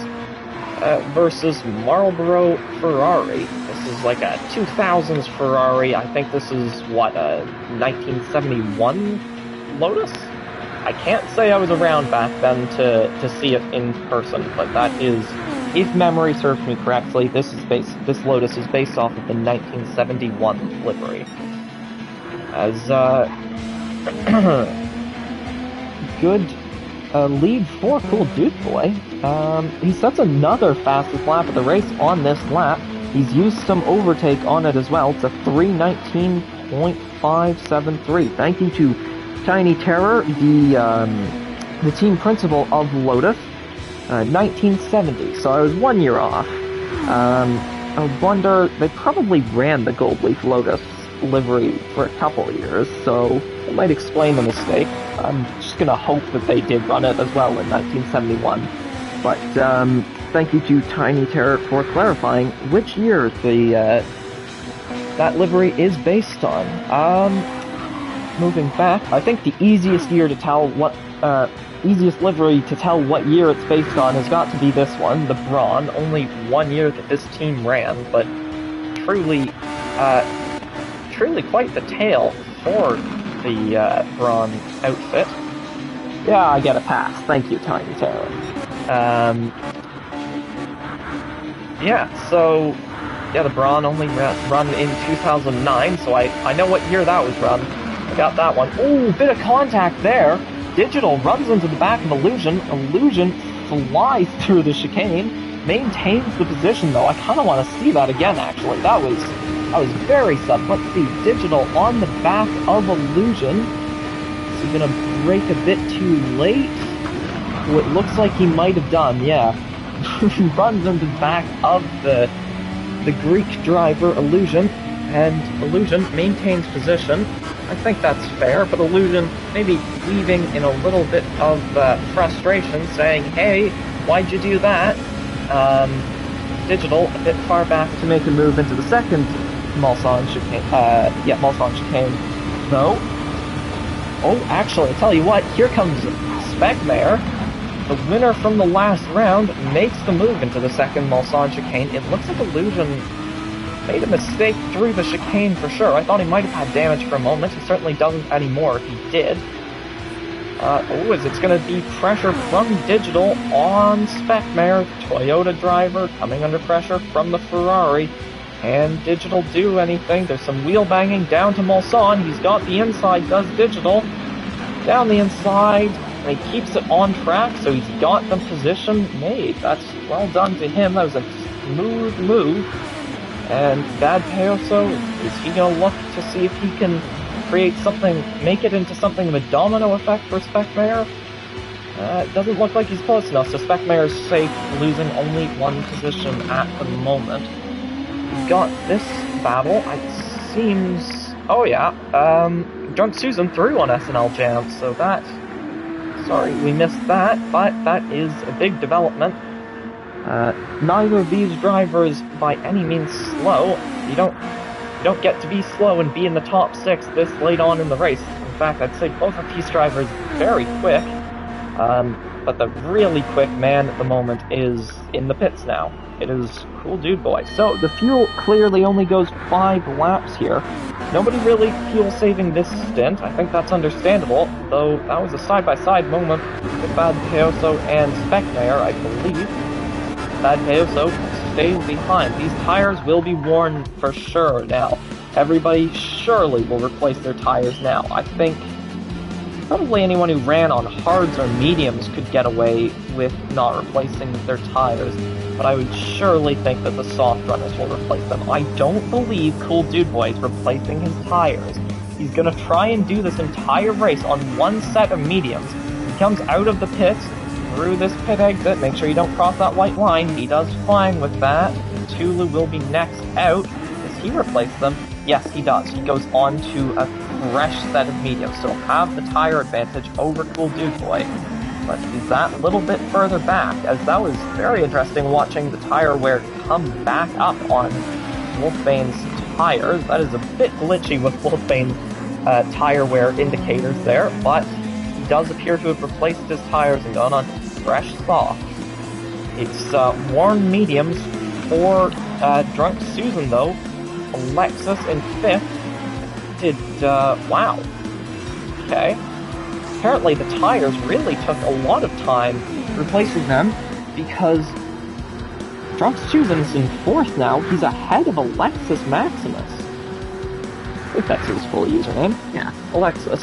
versus Marlboro Ferrari. This is like a 2000s Ferrari. I think this is, what, a 1971 Lotus? I can't say I was around back then to see it in person, but that is, if memory serves me correctly, this Lotus is based off of the 1971 livery. As good lead for Cool Dude Boy. He sets another fastest lap of the race on this lap. He's used some overtake on it as well. It's a 3:19.573. Thank you to Tiny Terror, the team principal of Lotus. 1970, so I was 1 year off. I wonder, they probably ran the Gold Leaf Lotus livery for a couple years, so it might explain the mistake. I'm just gonna hope that they did run it as well in 1971. But thank you to Tiny Terror for clarifying which year the that livery is based on. Moving back, I think the easiest year to tell what easiest livery to tell what year it's based on has got to be this one, the Brawn. Only 1 year that this team ran, but truly quite the tale for the Brawn outfit. Yeah, I get a pass. Thank you, Tiny Terror. Yeah, so yeah, the Brawn only run in 2009, so I know what year that was run. I got that one. Ooh, bit of contact there. Digital runs into the back of Illusion. Illusion flies through the chicane, maintains the position though. I kind of want to see that again, actually. That was very sudden. Let's see, Digital on the back of Illusion. Is he gonna brake a bit too late? Oh, it looks like he might have done, yeah. Runs into the back of the Greek driver, Illusion, and Illusion maintains position. I think that's fair, but Illusion maybe leaving in a little bit of frustration, saying, hey, why'd you do that? Digital a bit far back to make a move into the second Malsan chicane, Malsan chicane, though. Oh, actually, I'll tell you what, here comes Speckmare. The winner from the last round makes the move into the second Malsan chicane. It looks like Illusion made a mistake through the chicane for sure. I thought he might have had damage for a moment. He certainly doesn't anymore if he did. Is it going to be pressure from Digital on Speckmare, Toyota driver, coming under pressure from the Ferrari. Can Digital do anything? There's some wheel banging down to Malsan. He's got the inside, does Digital. Down the inside, and he keeps it on track, so he's got the position made. That's well done to him. That was a smooth move. And Bad Payoso, is he going to look to see if he can create something, make it into something of a domino effect for Speckmare? It doesn't look like he's close enough, so Speckmare is safe, losing only one position at the moment. We've got this battle, it seems... Oh yeah, Drunk Susan threw on SNL Jam, so that... Sorry, we missed that, but that is a big development. Neither of these drivers by any means slow. You don't get to be slow and be in the top 6 this late on in the race. In fact, I'd say both of these drivers very quick. But the really quick man at the moment is in the pits now. It is Cool Dude Boy. So the fuel clearly only goes 5 laps here. Nobody really fuel saving this stint. I think that's understandable, though that was a side-by-side moment with Bad Payoso and Speckmare, I believe. Bad Payoso stays behind. These tires will be worn for sure now. Everybody surely will replace their tires now. I think probably anyone who ran on hards or mediums could get away with not replacing their tires, but I would surely think that the soft runners will replace them. I don't believe Cool Dude Boy is replacing his tires. He's gonna try and do this entire race on one set of mediums. He comes out of the pits, through this pit exit, make sure you don't cross that white line. He does fine with that. Tulu will be next out. Does he replace them? Yes, he does. He goes on to a fresh set of mediums, so he'll have the tire advantage over Cool Dude Boy. But he's that little bit further back, as that was very interesting watching the tire wear come back up on Wolfbane's tires. That is a bit glitchy with Wolfbane's tire wear indicators there, but he does appear to have replaced his tires and gone on fresh soft. It's worn mediums for Drunk Susan though. Alexis in 5th did, wow. Okay. Apparently the tires really took a lot of time replacing them because Drunk Susan's in 4th now. He's ahead of Alexis Maximus. I think that's his full username. Yeah, Alexis.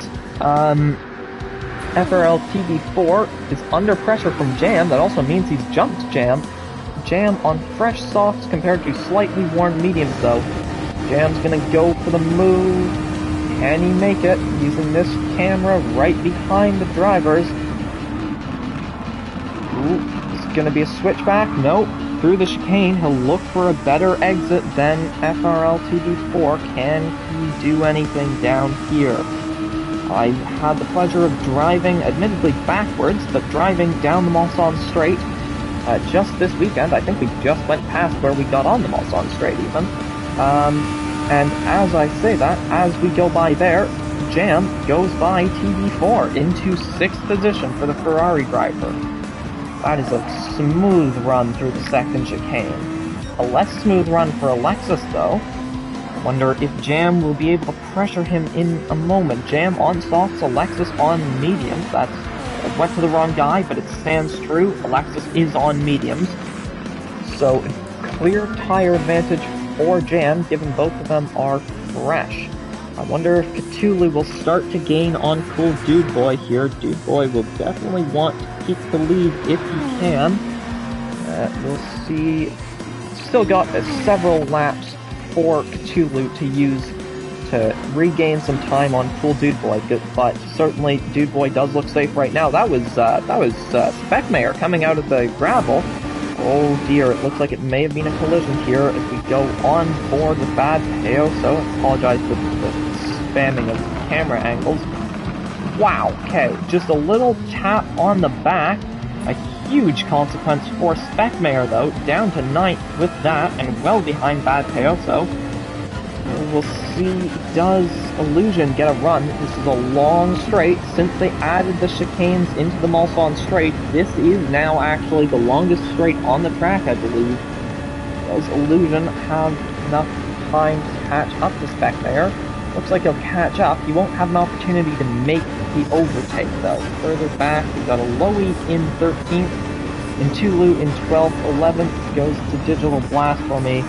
FRL TV4 is under pressure from Jam. That also means he's jumped Jam. Jam on fresh softs compared to slightly worn mediums though. Jam's gonna go for the move. Can he make it? Using this camera right behind the drivers. Ooh, is it gonna be a switchback? Nope. Through the chicane, he'll look for a better exit than FRL TV4. Can he do anything down here? I had the pleasure of driving, admittedly backwards, but driving down the Malson Straight just this weekend. I think we just went past where we got on the Malson Straight even. And as I say that, as we go by there, Jam goes by TV4 into 6th position for the Ferrari driver. That is a smooth run through the second chicane. A less smooth run for Alexis though. Wonder if Jam will be able to pressure him in a moment. Jam on softs, Alexis on mediums. That's, I went to the wrong guy, but it stands true. Alexis is on mediums. So, clear tire advantage for Jam, given both of them are fresh. I wonder if Cthulhu will start to gain on Cool Dude Boy here. Dude Boy will definitely want to keep the lead if he can. We'll see. Still got several laps for Cthulhu to use to regain some time on Cool Dude Boy, but certainly Dude Boy does look safe right now. That was Speckmayer coming out of the gravel. Oh dear, it looks like it may have been a collision here as we go on board with Bad Peo, so I apologize for the spamming of camera angles. Wow, okay, just a little tap on the back. A huge consequence for Speckmayer though, down to 9th with that, and well behind Bad Payoso. We'll see, does Illusion get a run? This is a long straight. Since they added the chicanes into the Malson Straight, this is now actually the longest straight on the track, I believe. Does Illusion have enough time to catch up to Speckmayer? Looks like he'll catch up. He won't have an opportunity to make the overtake though. Further back, we've got a Lowy in 13th, Intulu in 12th, 11th goes to Digital Blast for me,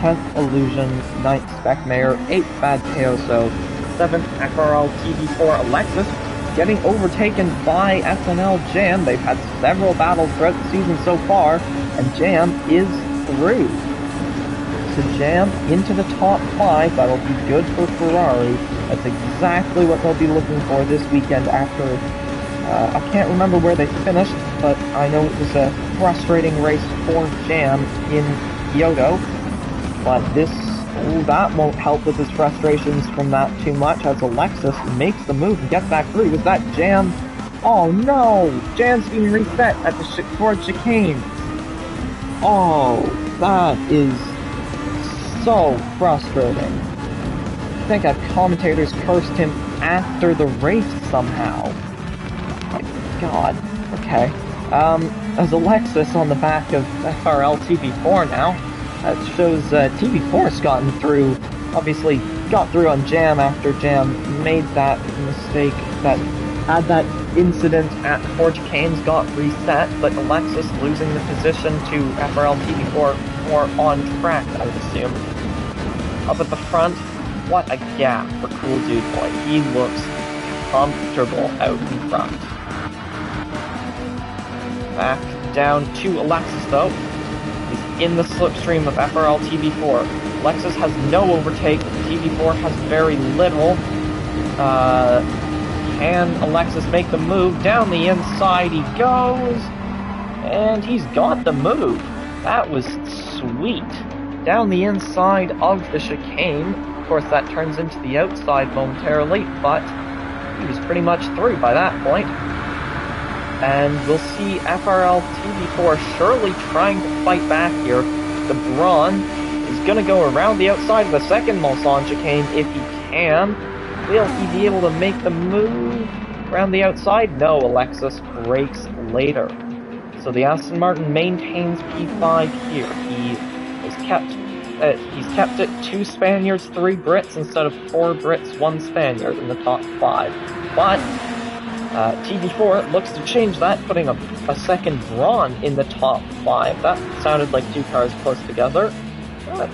10th Illusion, 9th Speckmayer, 8th Bad Payoso, 7th FRL TV4 Alexis, getting overtaken by SNL Jam. They've had several battles throughout the season so far, and Jam is through. So Jam into the top 5, that'll be good for Ferrari. That's exactly what they'll be looking for this weekend after, I can't remember where they finished, but I know it was a frustrating race for Jam in Kyoto. But this, that won't help with his frustrations from that too much, as Alexis makes the move and gets back through. Was that Jam? Oh no! Jam's being reset at the towards chicane. Oh, that is so frustrating. I think our commentators cursed him after the race somehow. My god. Okay. As Alexis on the back of FRL TV4 now. That shows TV4's gotten through, obviously got through on Jam after Jam made that mistake, that had that incident at Four Chicanes got reset, but Alexis losing the position to FRL TV4 more on track, I would assume. Up at the front, what a gap for Cool Dude Boy. He looks comfortable out in front. Back down to Alexis, though. He's in the slipstream of FRL TV4. Alexis has no overtake. TV4 has very little. Can Alexis make the move? Down the inside he goes. And he's got the move. That was sweet. Down the inside of the chicane. Of course, that turns into the outside momentarily, but he was pretty much through by that point. And we'll see FRL TV4 surely trying to fight back here. The Braun is going to go around the outside of the second Mulsanne chicane if he can. Will he be able to make the move around the outside? No, Alexis breaks later. So the Aston Martin maintains P5 here. He's kept it 2 Spaniards, 3 Brits instead of 4 Brits, 1 Spaniard in the top 5. But TV4 looks to change that, putting a second Braun in the top 5. That sounded like 2 cars close together.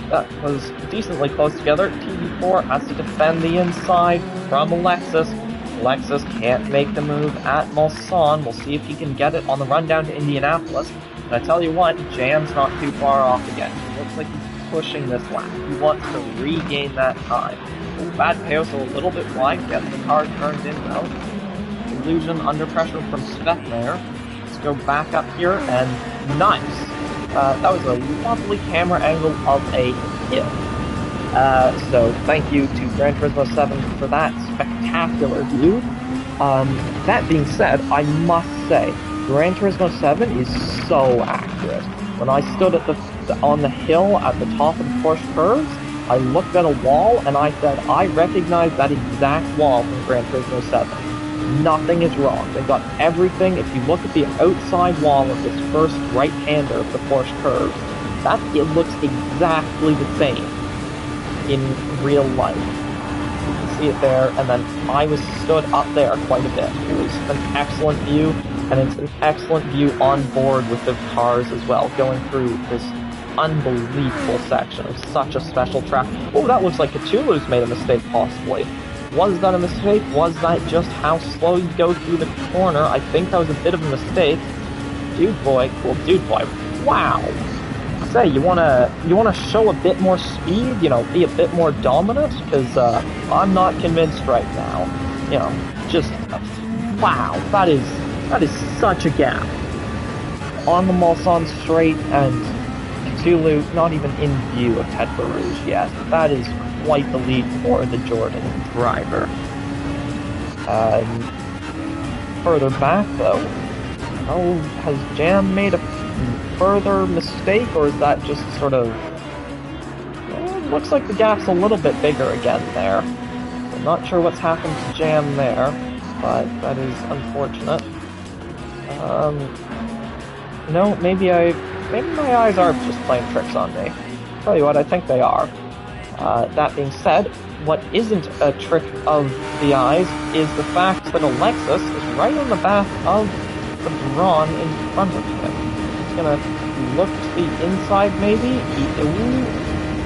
That was decently close together. TV4 has to defend the inside from Alexis. Alexis can't make the move at Mulsanne. We'll see if he can get it on the run down to Indianapolis. And I tell you what, Jam's not too far off again. He looks like he's pushing this lap. He wants to regain that time. Bad chaos a little bit wide, gets the car turned in though. Illusion under pressure from Svethmayer. Let's go back up here, and nice! That was a lovely camera angle of a hill. So thank you to Gran Turismo 7 for that spectacular view. That being said, I must say, Gran Turismo 7 is so accurate. When I stood at on the hill at the top of the Porsche curves, I looked at a wall and I said, I recognize that exact wall from Gran Turismo 7. Nothing is wrong. They got everything. If you look at the outside wall of this first right-hander of the Porsche curve, it looks exactly the same in real life. You can see it there, and then I was stood up there quite a bit. It was an excellent view, and it's an excellent view on board with the cars as well, going through this unbelievable section of such a special track. Oh, that looks like Cthulhu's made a mistake, possibly. Was that a mistake? Was that just how slow you go through the corner? I think that was a bit of a mistake. Dude boy, cool dude boy. Wow. Say, you wanna show a bit more speed? You know, be a bit more dominant? Because I'm not convinced right now. You know, just wow. That is such a gap. On the Mulsanne straight, and Cthulhu not even in view of Ted Barouge yet. That is quite the lead for the Jordan driver. Further back, though, has Jam made a further mistake, or is that just sort of... Well, it looks like the gap's a little bit bigger again there. I'm not sure what's happened to Jam there, but that is unfortunate. No, maybe my eyes are just playing tricks on me. Tell you what, I think they are. That being said, what isn't a trick of the eyes is the fact that Alexis is right on the back of the Braun in front of him. He's gonna look to the inside, maybe.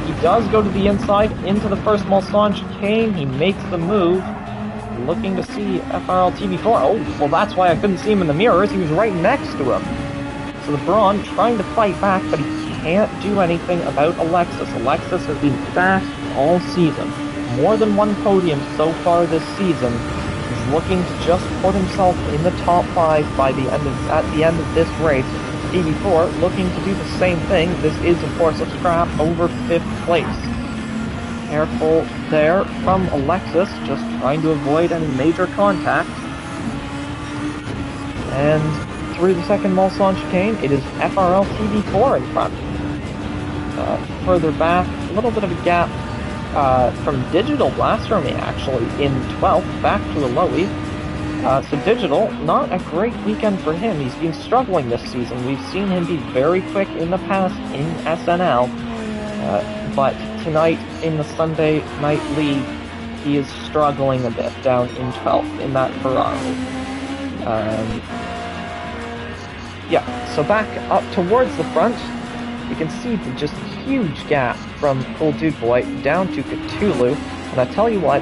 He does go to the inside, into the first Mulsanne chicane. He makes the move, looking to see FRL TV4. Oh, well, that's why I couldn't see him in the mirrors. He was right next to him. So the Braun trying to fight back, but he can't do anything about Alexis. Alexis has been fast all season. More than one podium so far this season. He's looking to just put himself in the top 5 by the end of this race. TV4 looking to do the same thing. This is, of course, a scrap over 5th place. Careful there from Alexis, just trying to avoid any major contact. And through the second Mulsanne chicane, it is FRL TV4 in front. Further back, a little bit of a gap from Digital Blasphemy, actually, in 12th, back to a Lowy. So Digital, not a great weekend for him. He's been struggling this season. We've seen him be very quick in the past in SNL, but tonight in the Sunday Night League, he is struggling a bit down in 12th in that Ferrari. Yeah, so back up towards the front, you can see the just huge gap from Cool Dude Boy down to Cthulhu. And I tell you what,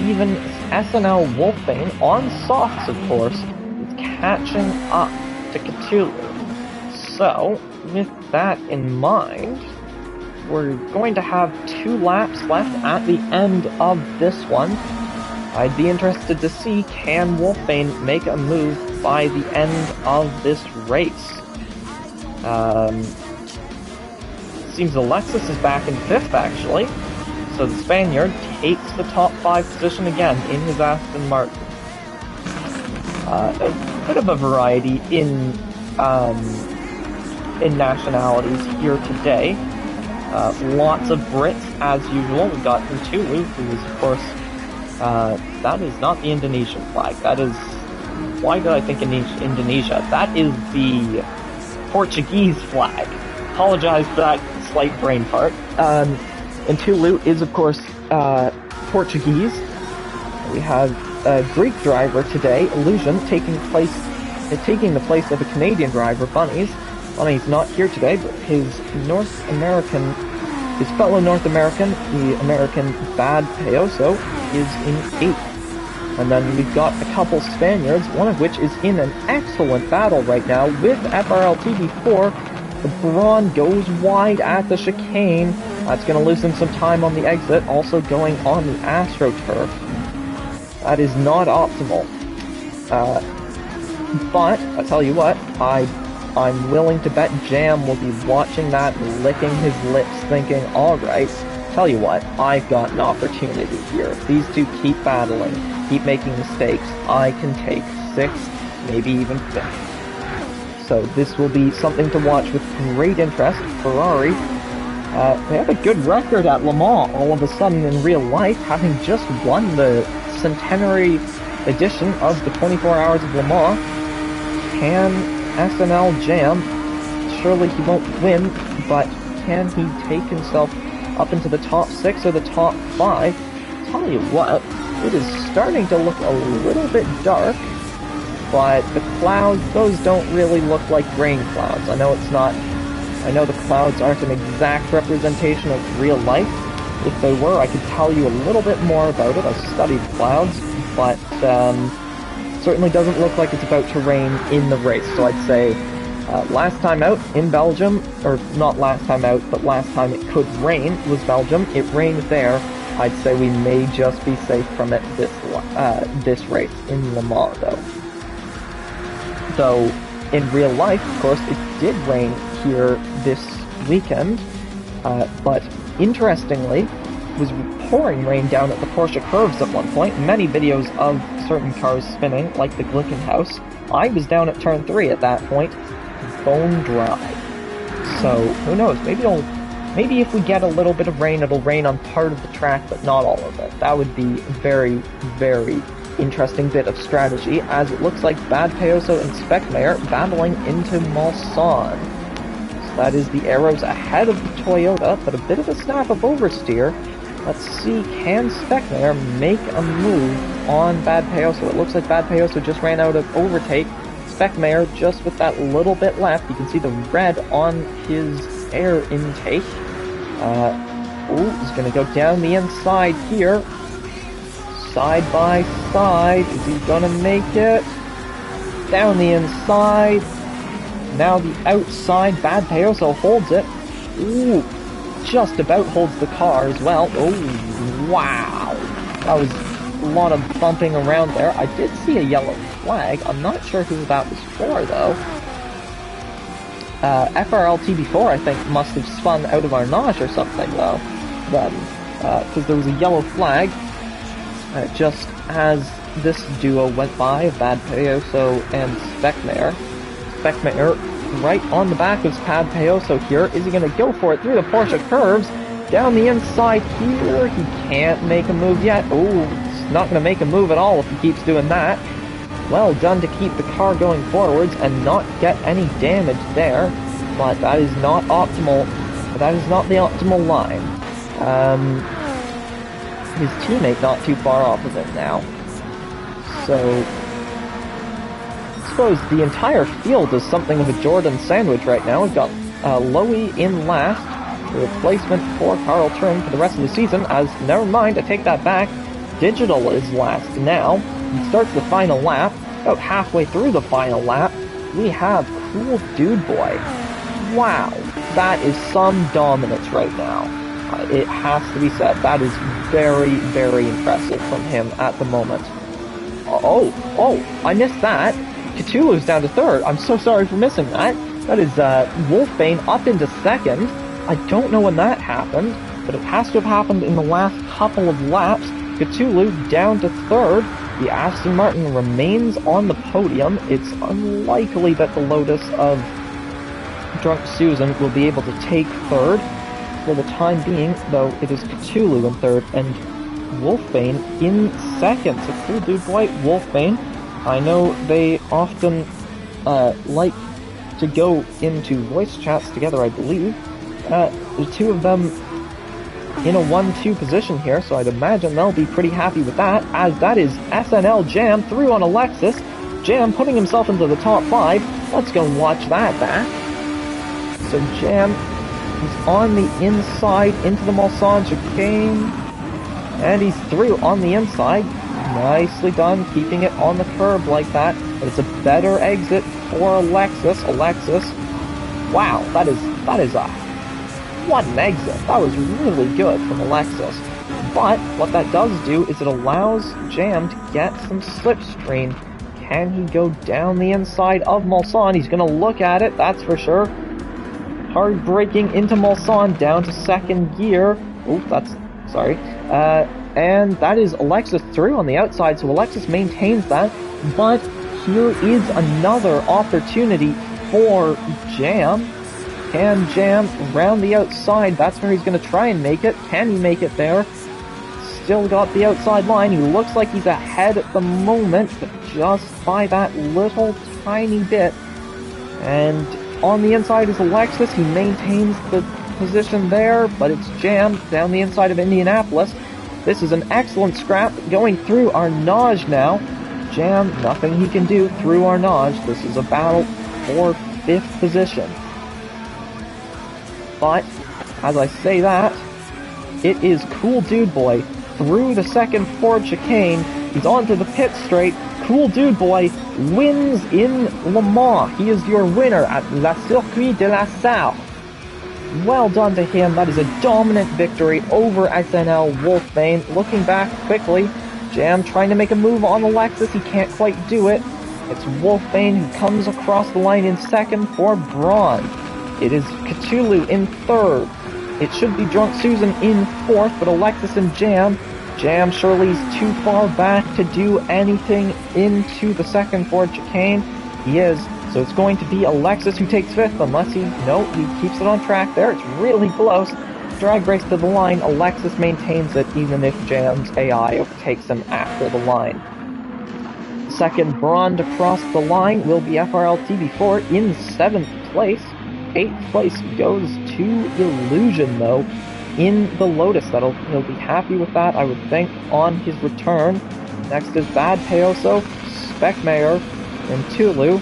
even SNL Wolfbane, on softs of course, is catching up to Cthulhu. So, with that in mind, we're going to have 2 laps left at the end of this one. I'd be interested to see, can Wolfbane make a move by the end of this race? Seems Alexis is back in 5th, actually. So the Spaniard takes the top 5 position again in his Aston Martin. A bit of a variety in nationalities here today. Lots of Brits, as usual. We've got Cthulhu, who is, of course, that is not the Indonesian flag. That is... Why did I think Indonesia? That is the Portuguese flag. Apologize for that slight brain fart. And Tulu is, of course, Portuguese. We have a Greek driver today, Illusion, taking the place of a Canadian driver, Bunnies. Bunny's not here today, but his fellow North American, the American Bad Payoso, is in 8th. And then we've got a couple Spaniards, one of which is in an excellent battle right now with FRLTB4. The Brawn goes wide at the chicane. That's going to lose him some time on the exit, also going on the AstroTurf. That is not optimal. But, I tell you what, I'm willing to bet Jam will be watching that, licking his lips, thinking, alright, tell you what, I've got an opportunity here. If these two keep battling, keep making mistakes, I can take 6th, maybe even 5th. So this will be something to watch with great interest. Ferrari, they have a good record at Le Mans all of a sudden in real life, having just won the centenary edition of the 24 Hours of Le Mans. Can SNL Jam, surely he won't win, but can he take himself up into the top 6 or the top 5? Tell you what, it is starting to look a little bit dark, but the clouds, those don't really look like rain clouds. I know the clouds aren't an exact representation of real life. If they were, I could tell you a little bit more about it. I've studied clouds, but certainly doesn't look like it's about to rain in the race. So I'd say last time out in Belgium, or not last time out, but last time it could rain was Belgium. It rained there. I'd say we may just be safe from it this race in Le Mans, though. Though in real life, of course, it did rain here this weekend, but interestingly, it was pouring rain down at the Porsche curves at one point. Many videos of certain cars spinning, like the Glickenhaus. I was down at turn 3 at that point, bone dry. So, who knows, maybe if we get a little bit of rain, it'll rain on part of the track, but not all of it. That would be a very, very interesting bit of strategy, as it looks like Bad Payoso and Speckmayer battling into Malson. So that is the arrows ahead of the Toyota, but a bit of a snap of oversteer. Let's see, can Speckmayer make a move on Bad Payoso? It looks like Bad Payoso just ran out of overtake. Speckmayer just with that little bit left. You can see the red on his air intake. He's going to go down the inside here. Side by side. Is he going to make it? Down the inside. Now the outside. Bad Payoso holds it. Ooh. Just about holds the car as well. Oh, wow. That was a lot of bumping around there. I did see a yellow flag. I'm not sure who that was for, though. FRLTB4, I think, must have spun out of Arnage or something, though. Then, because there was a yellow flag just as this duo went by, Bad Payoso and Speckmayer. Speckmayer right on the back of Bad Payoso here. Is he going to go for it through the Porsche curves? Down the inside here. He can't make a move yet. Oh, he's not going to make a move at all if he keeps doing that. Well done to keep the car going forwards and not get any damage there. But that is not optimal. That is not the optimal line. His teammate not too far off of him now. So I suppose the entire field is something of a Jordan sandwich right now. We've got Lowy in last, the replacement for Carl Trim for the rest of the season, as, never mind, I take that back, Digital is last now. He starts the final lap. About halfway through the final lap, we have Cool Dude Boy. Wow, that is some dominance right now. It has to be said. That is very, very impressive from him at the moment. Oh, I missed that. Cthulhu's down to third. I'm so sorry for missing that. That is Wolfbane up into second. I don't know when that happened, but it has to have happened in the last couple of laps. Cthulhu down to third. The Aston Martin remains on the podium. It's unlikely that the Lotus of Drunk Susan will be able to take third. For the time being, though, it is Cthulhu in third and Wolfbane in second. So Cool Dude Boy, Wolfbane. I know they often like to go into voice chats together, I believe. The two of them in a 1-2 position here, so I'd imagine they'll be pretty happy with that, as that is SNL Jam through on Alexis. Jam putting himself into the top 5. Let's go watch that back. So Jam is on the inside into the Mulsanne chicane, and he's through on the inside. Nicely done, keeping it on the curb like that, but it's a better exit for Alexis. Alexis, wow, that is a what an exit. That was really good from Alexis. But what that does do is it allows Jam to get some slipstream. Can he go down the inside of Mulsanne? He's going to look at it, that's for sure. Hard braking into Mulsanne, down to second gear. Oop, sorry. And that is Alexis through on the outside, so Alexis maintains that. But here is another opportunity for Jam. Can Jam round the outside? That's where he's going to try and make it. Can he make it there? Still got the outside line. He looks like he's ahead at the moment, but just by that little tiny bit. And on the inside is Alexis. He maintains the position there, but it's Jam down the inside of Indianapolis. This is an excellent scrap going through Arnage now. Jam, nothing he can do through Arnage. This is a battle for 5th position. But, as I say that, it is Cool Dude Boy through the second Ford chicane. He's onto the pit straight. Cool Dude Boy wins in Le Mans. He is your winner at La Circuit de la Sarre. Well done to him. That is a dominant victory over SNL Wolfbane. Looking back quickly, Jam trying to make a move on Alexis. He can't quite do it. It's Wolfbane who comes across the line in second for Braun. It is Cthulhu in third. It should be Drunk Susan in fourth, but Alexis and Jam. Jam surely is too far back to do anything into the second Ford chicane. He is. So it's going to be Alexis who takes fifth, unless he keeps it on track there. It's really close. Drag race to the line. Alexis maintains it, even if Jam's AI overtakes him after the line. Second Braun to cross the line will be FRLTB4 in 7th place. 8th place goes to Illusion, though, in the Lotus. He'll be happy with that, I would think, on his return. Next is Bad Payoso, Speckmayer, and Tulu.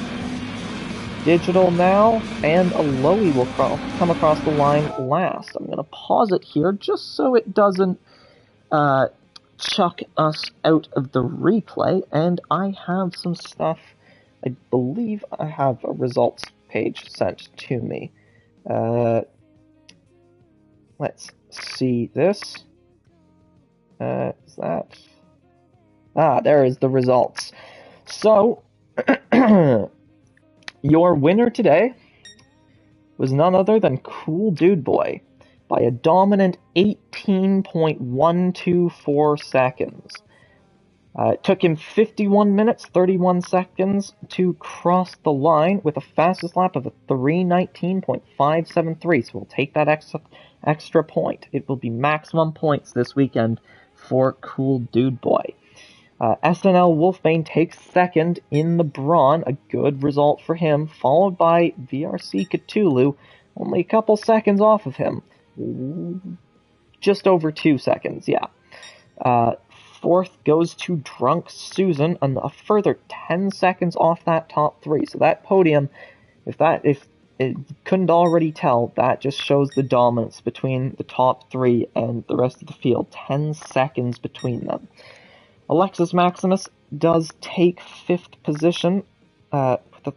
Digital now, and Aloe will come across the line last. I'm going to pause it here just so it doesn't chuck us out of the replay, and I have some stuff. I believe I have a results page sent to me. Let's see this. Is that? There is the results. So, your winner today was none other than Cool Dude Boy by a dominant 18.124 seconds. It took him 51 minutes, 31 seconds to cross the line with a fastest lap of a 3:19.573. So we'll take that extra point. It will be maximum points this weekend for Cool Dude Boy. SNL Wolfbane takes second in the Braun, a good result for him, followed by VRC Cthulhu, only a couple seconds off of him. Just over 2 seconds, yeah. Fourth goes to Drunk Susan, and a further 10 seconds off that top 3. So that podium, if couldn't already tell, that just shows the dominance between the top three and the rest of the field. 10 seconds between them. Alexis Maximus does take 5th position with a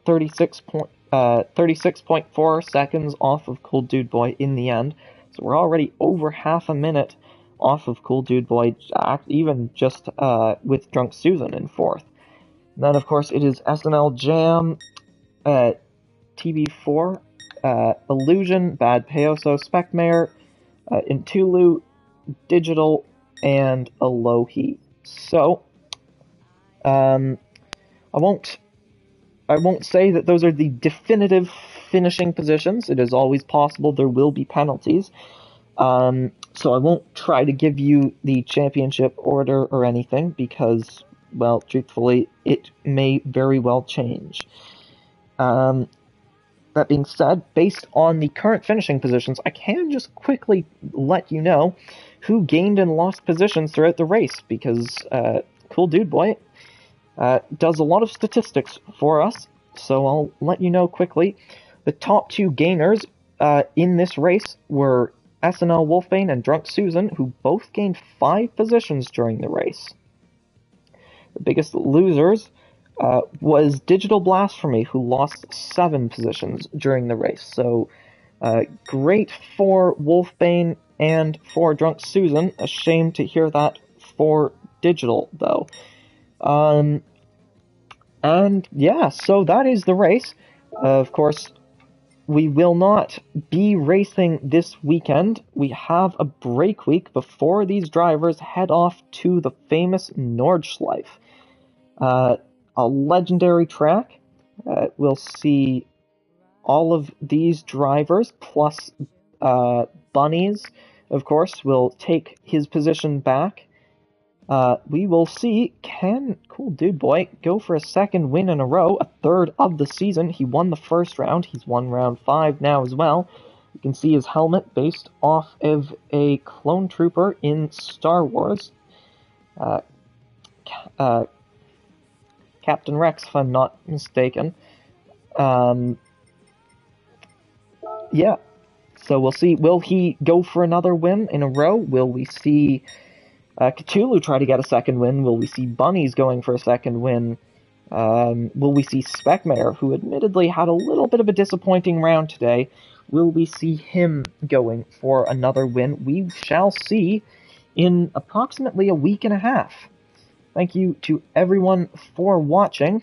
36.4 seconds off of Cool Dude Boy in the end. So we're already over half a minute off of Cool Dude Boy, even just with Drunk Susan in 4th. And then, of course, it is SNL Jam, TB4, Illusion, Bad Payoso, Specmare, Intulu, Digital, and Alohi. So, I won't say that those are the definitive finishing positions. It is always possible there will be penalties. So I won't try to give you the championship order or anything because, well, truthfully, it may very well change. That being said, based on the current finishing positions, I can just quickly let you know who gained and lost positions throughout the race, because Cool Dude Boy does a lot of statistics for us, so I'll let you know quickly. The top 2 gainers in this race were SNL Wolfbane and Drunk Susan, who both gained 5 positions during the race. The biggest losers was Digital Blasphemy, who lost 7 positions during the race. So, great for Wolfbane and for Drunk Susan. A shame to hear that for Digital, though. And yeah, so that is the race. Of course, we will not be racing this weekend. We have a break week before these drivers head off to the famous Nordschleife. A legendary track. We'll see all of these drivers, plus Bunnies, of course, will take his position back. We will see, can Cool Dude Boy go for a 2nd win in a row, a 3rd of the season? He won the 1st round. He's won round 5 now as well. You can see his helmet based off of a clone trooper in Star Wars. Captain Rex, if I'm not mistaken. Yeah, so we'll see. Will he go for another win in a row? Will we see Cthulhu try to get a 2nd win? Will we see Bunnies going for a 2nd win? Will we see Specmare, who admittedly had a little bit of a disappointing round today? Will we see him going for another win? We shall see in approximately a week and a half. Thank you to everyone for watching.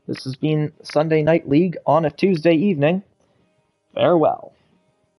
This has been Sunday Night League on a Tuesday evening. Farewell.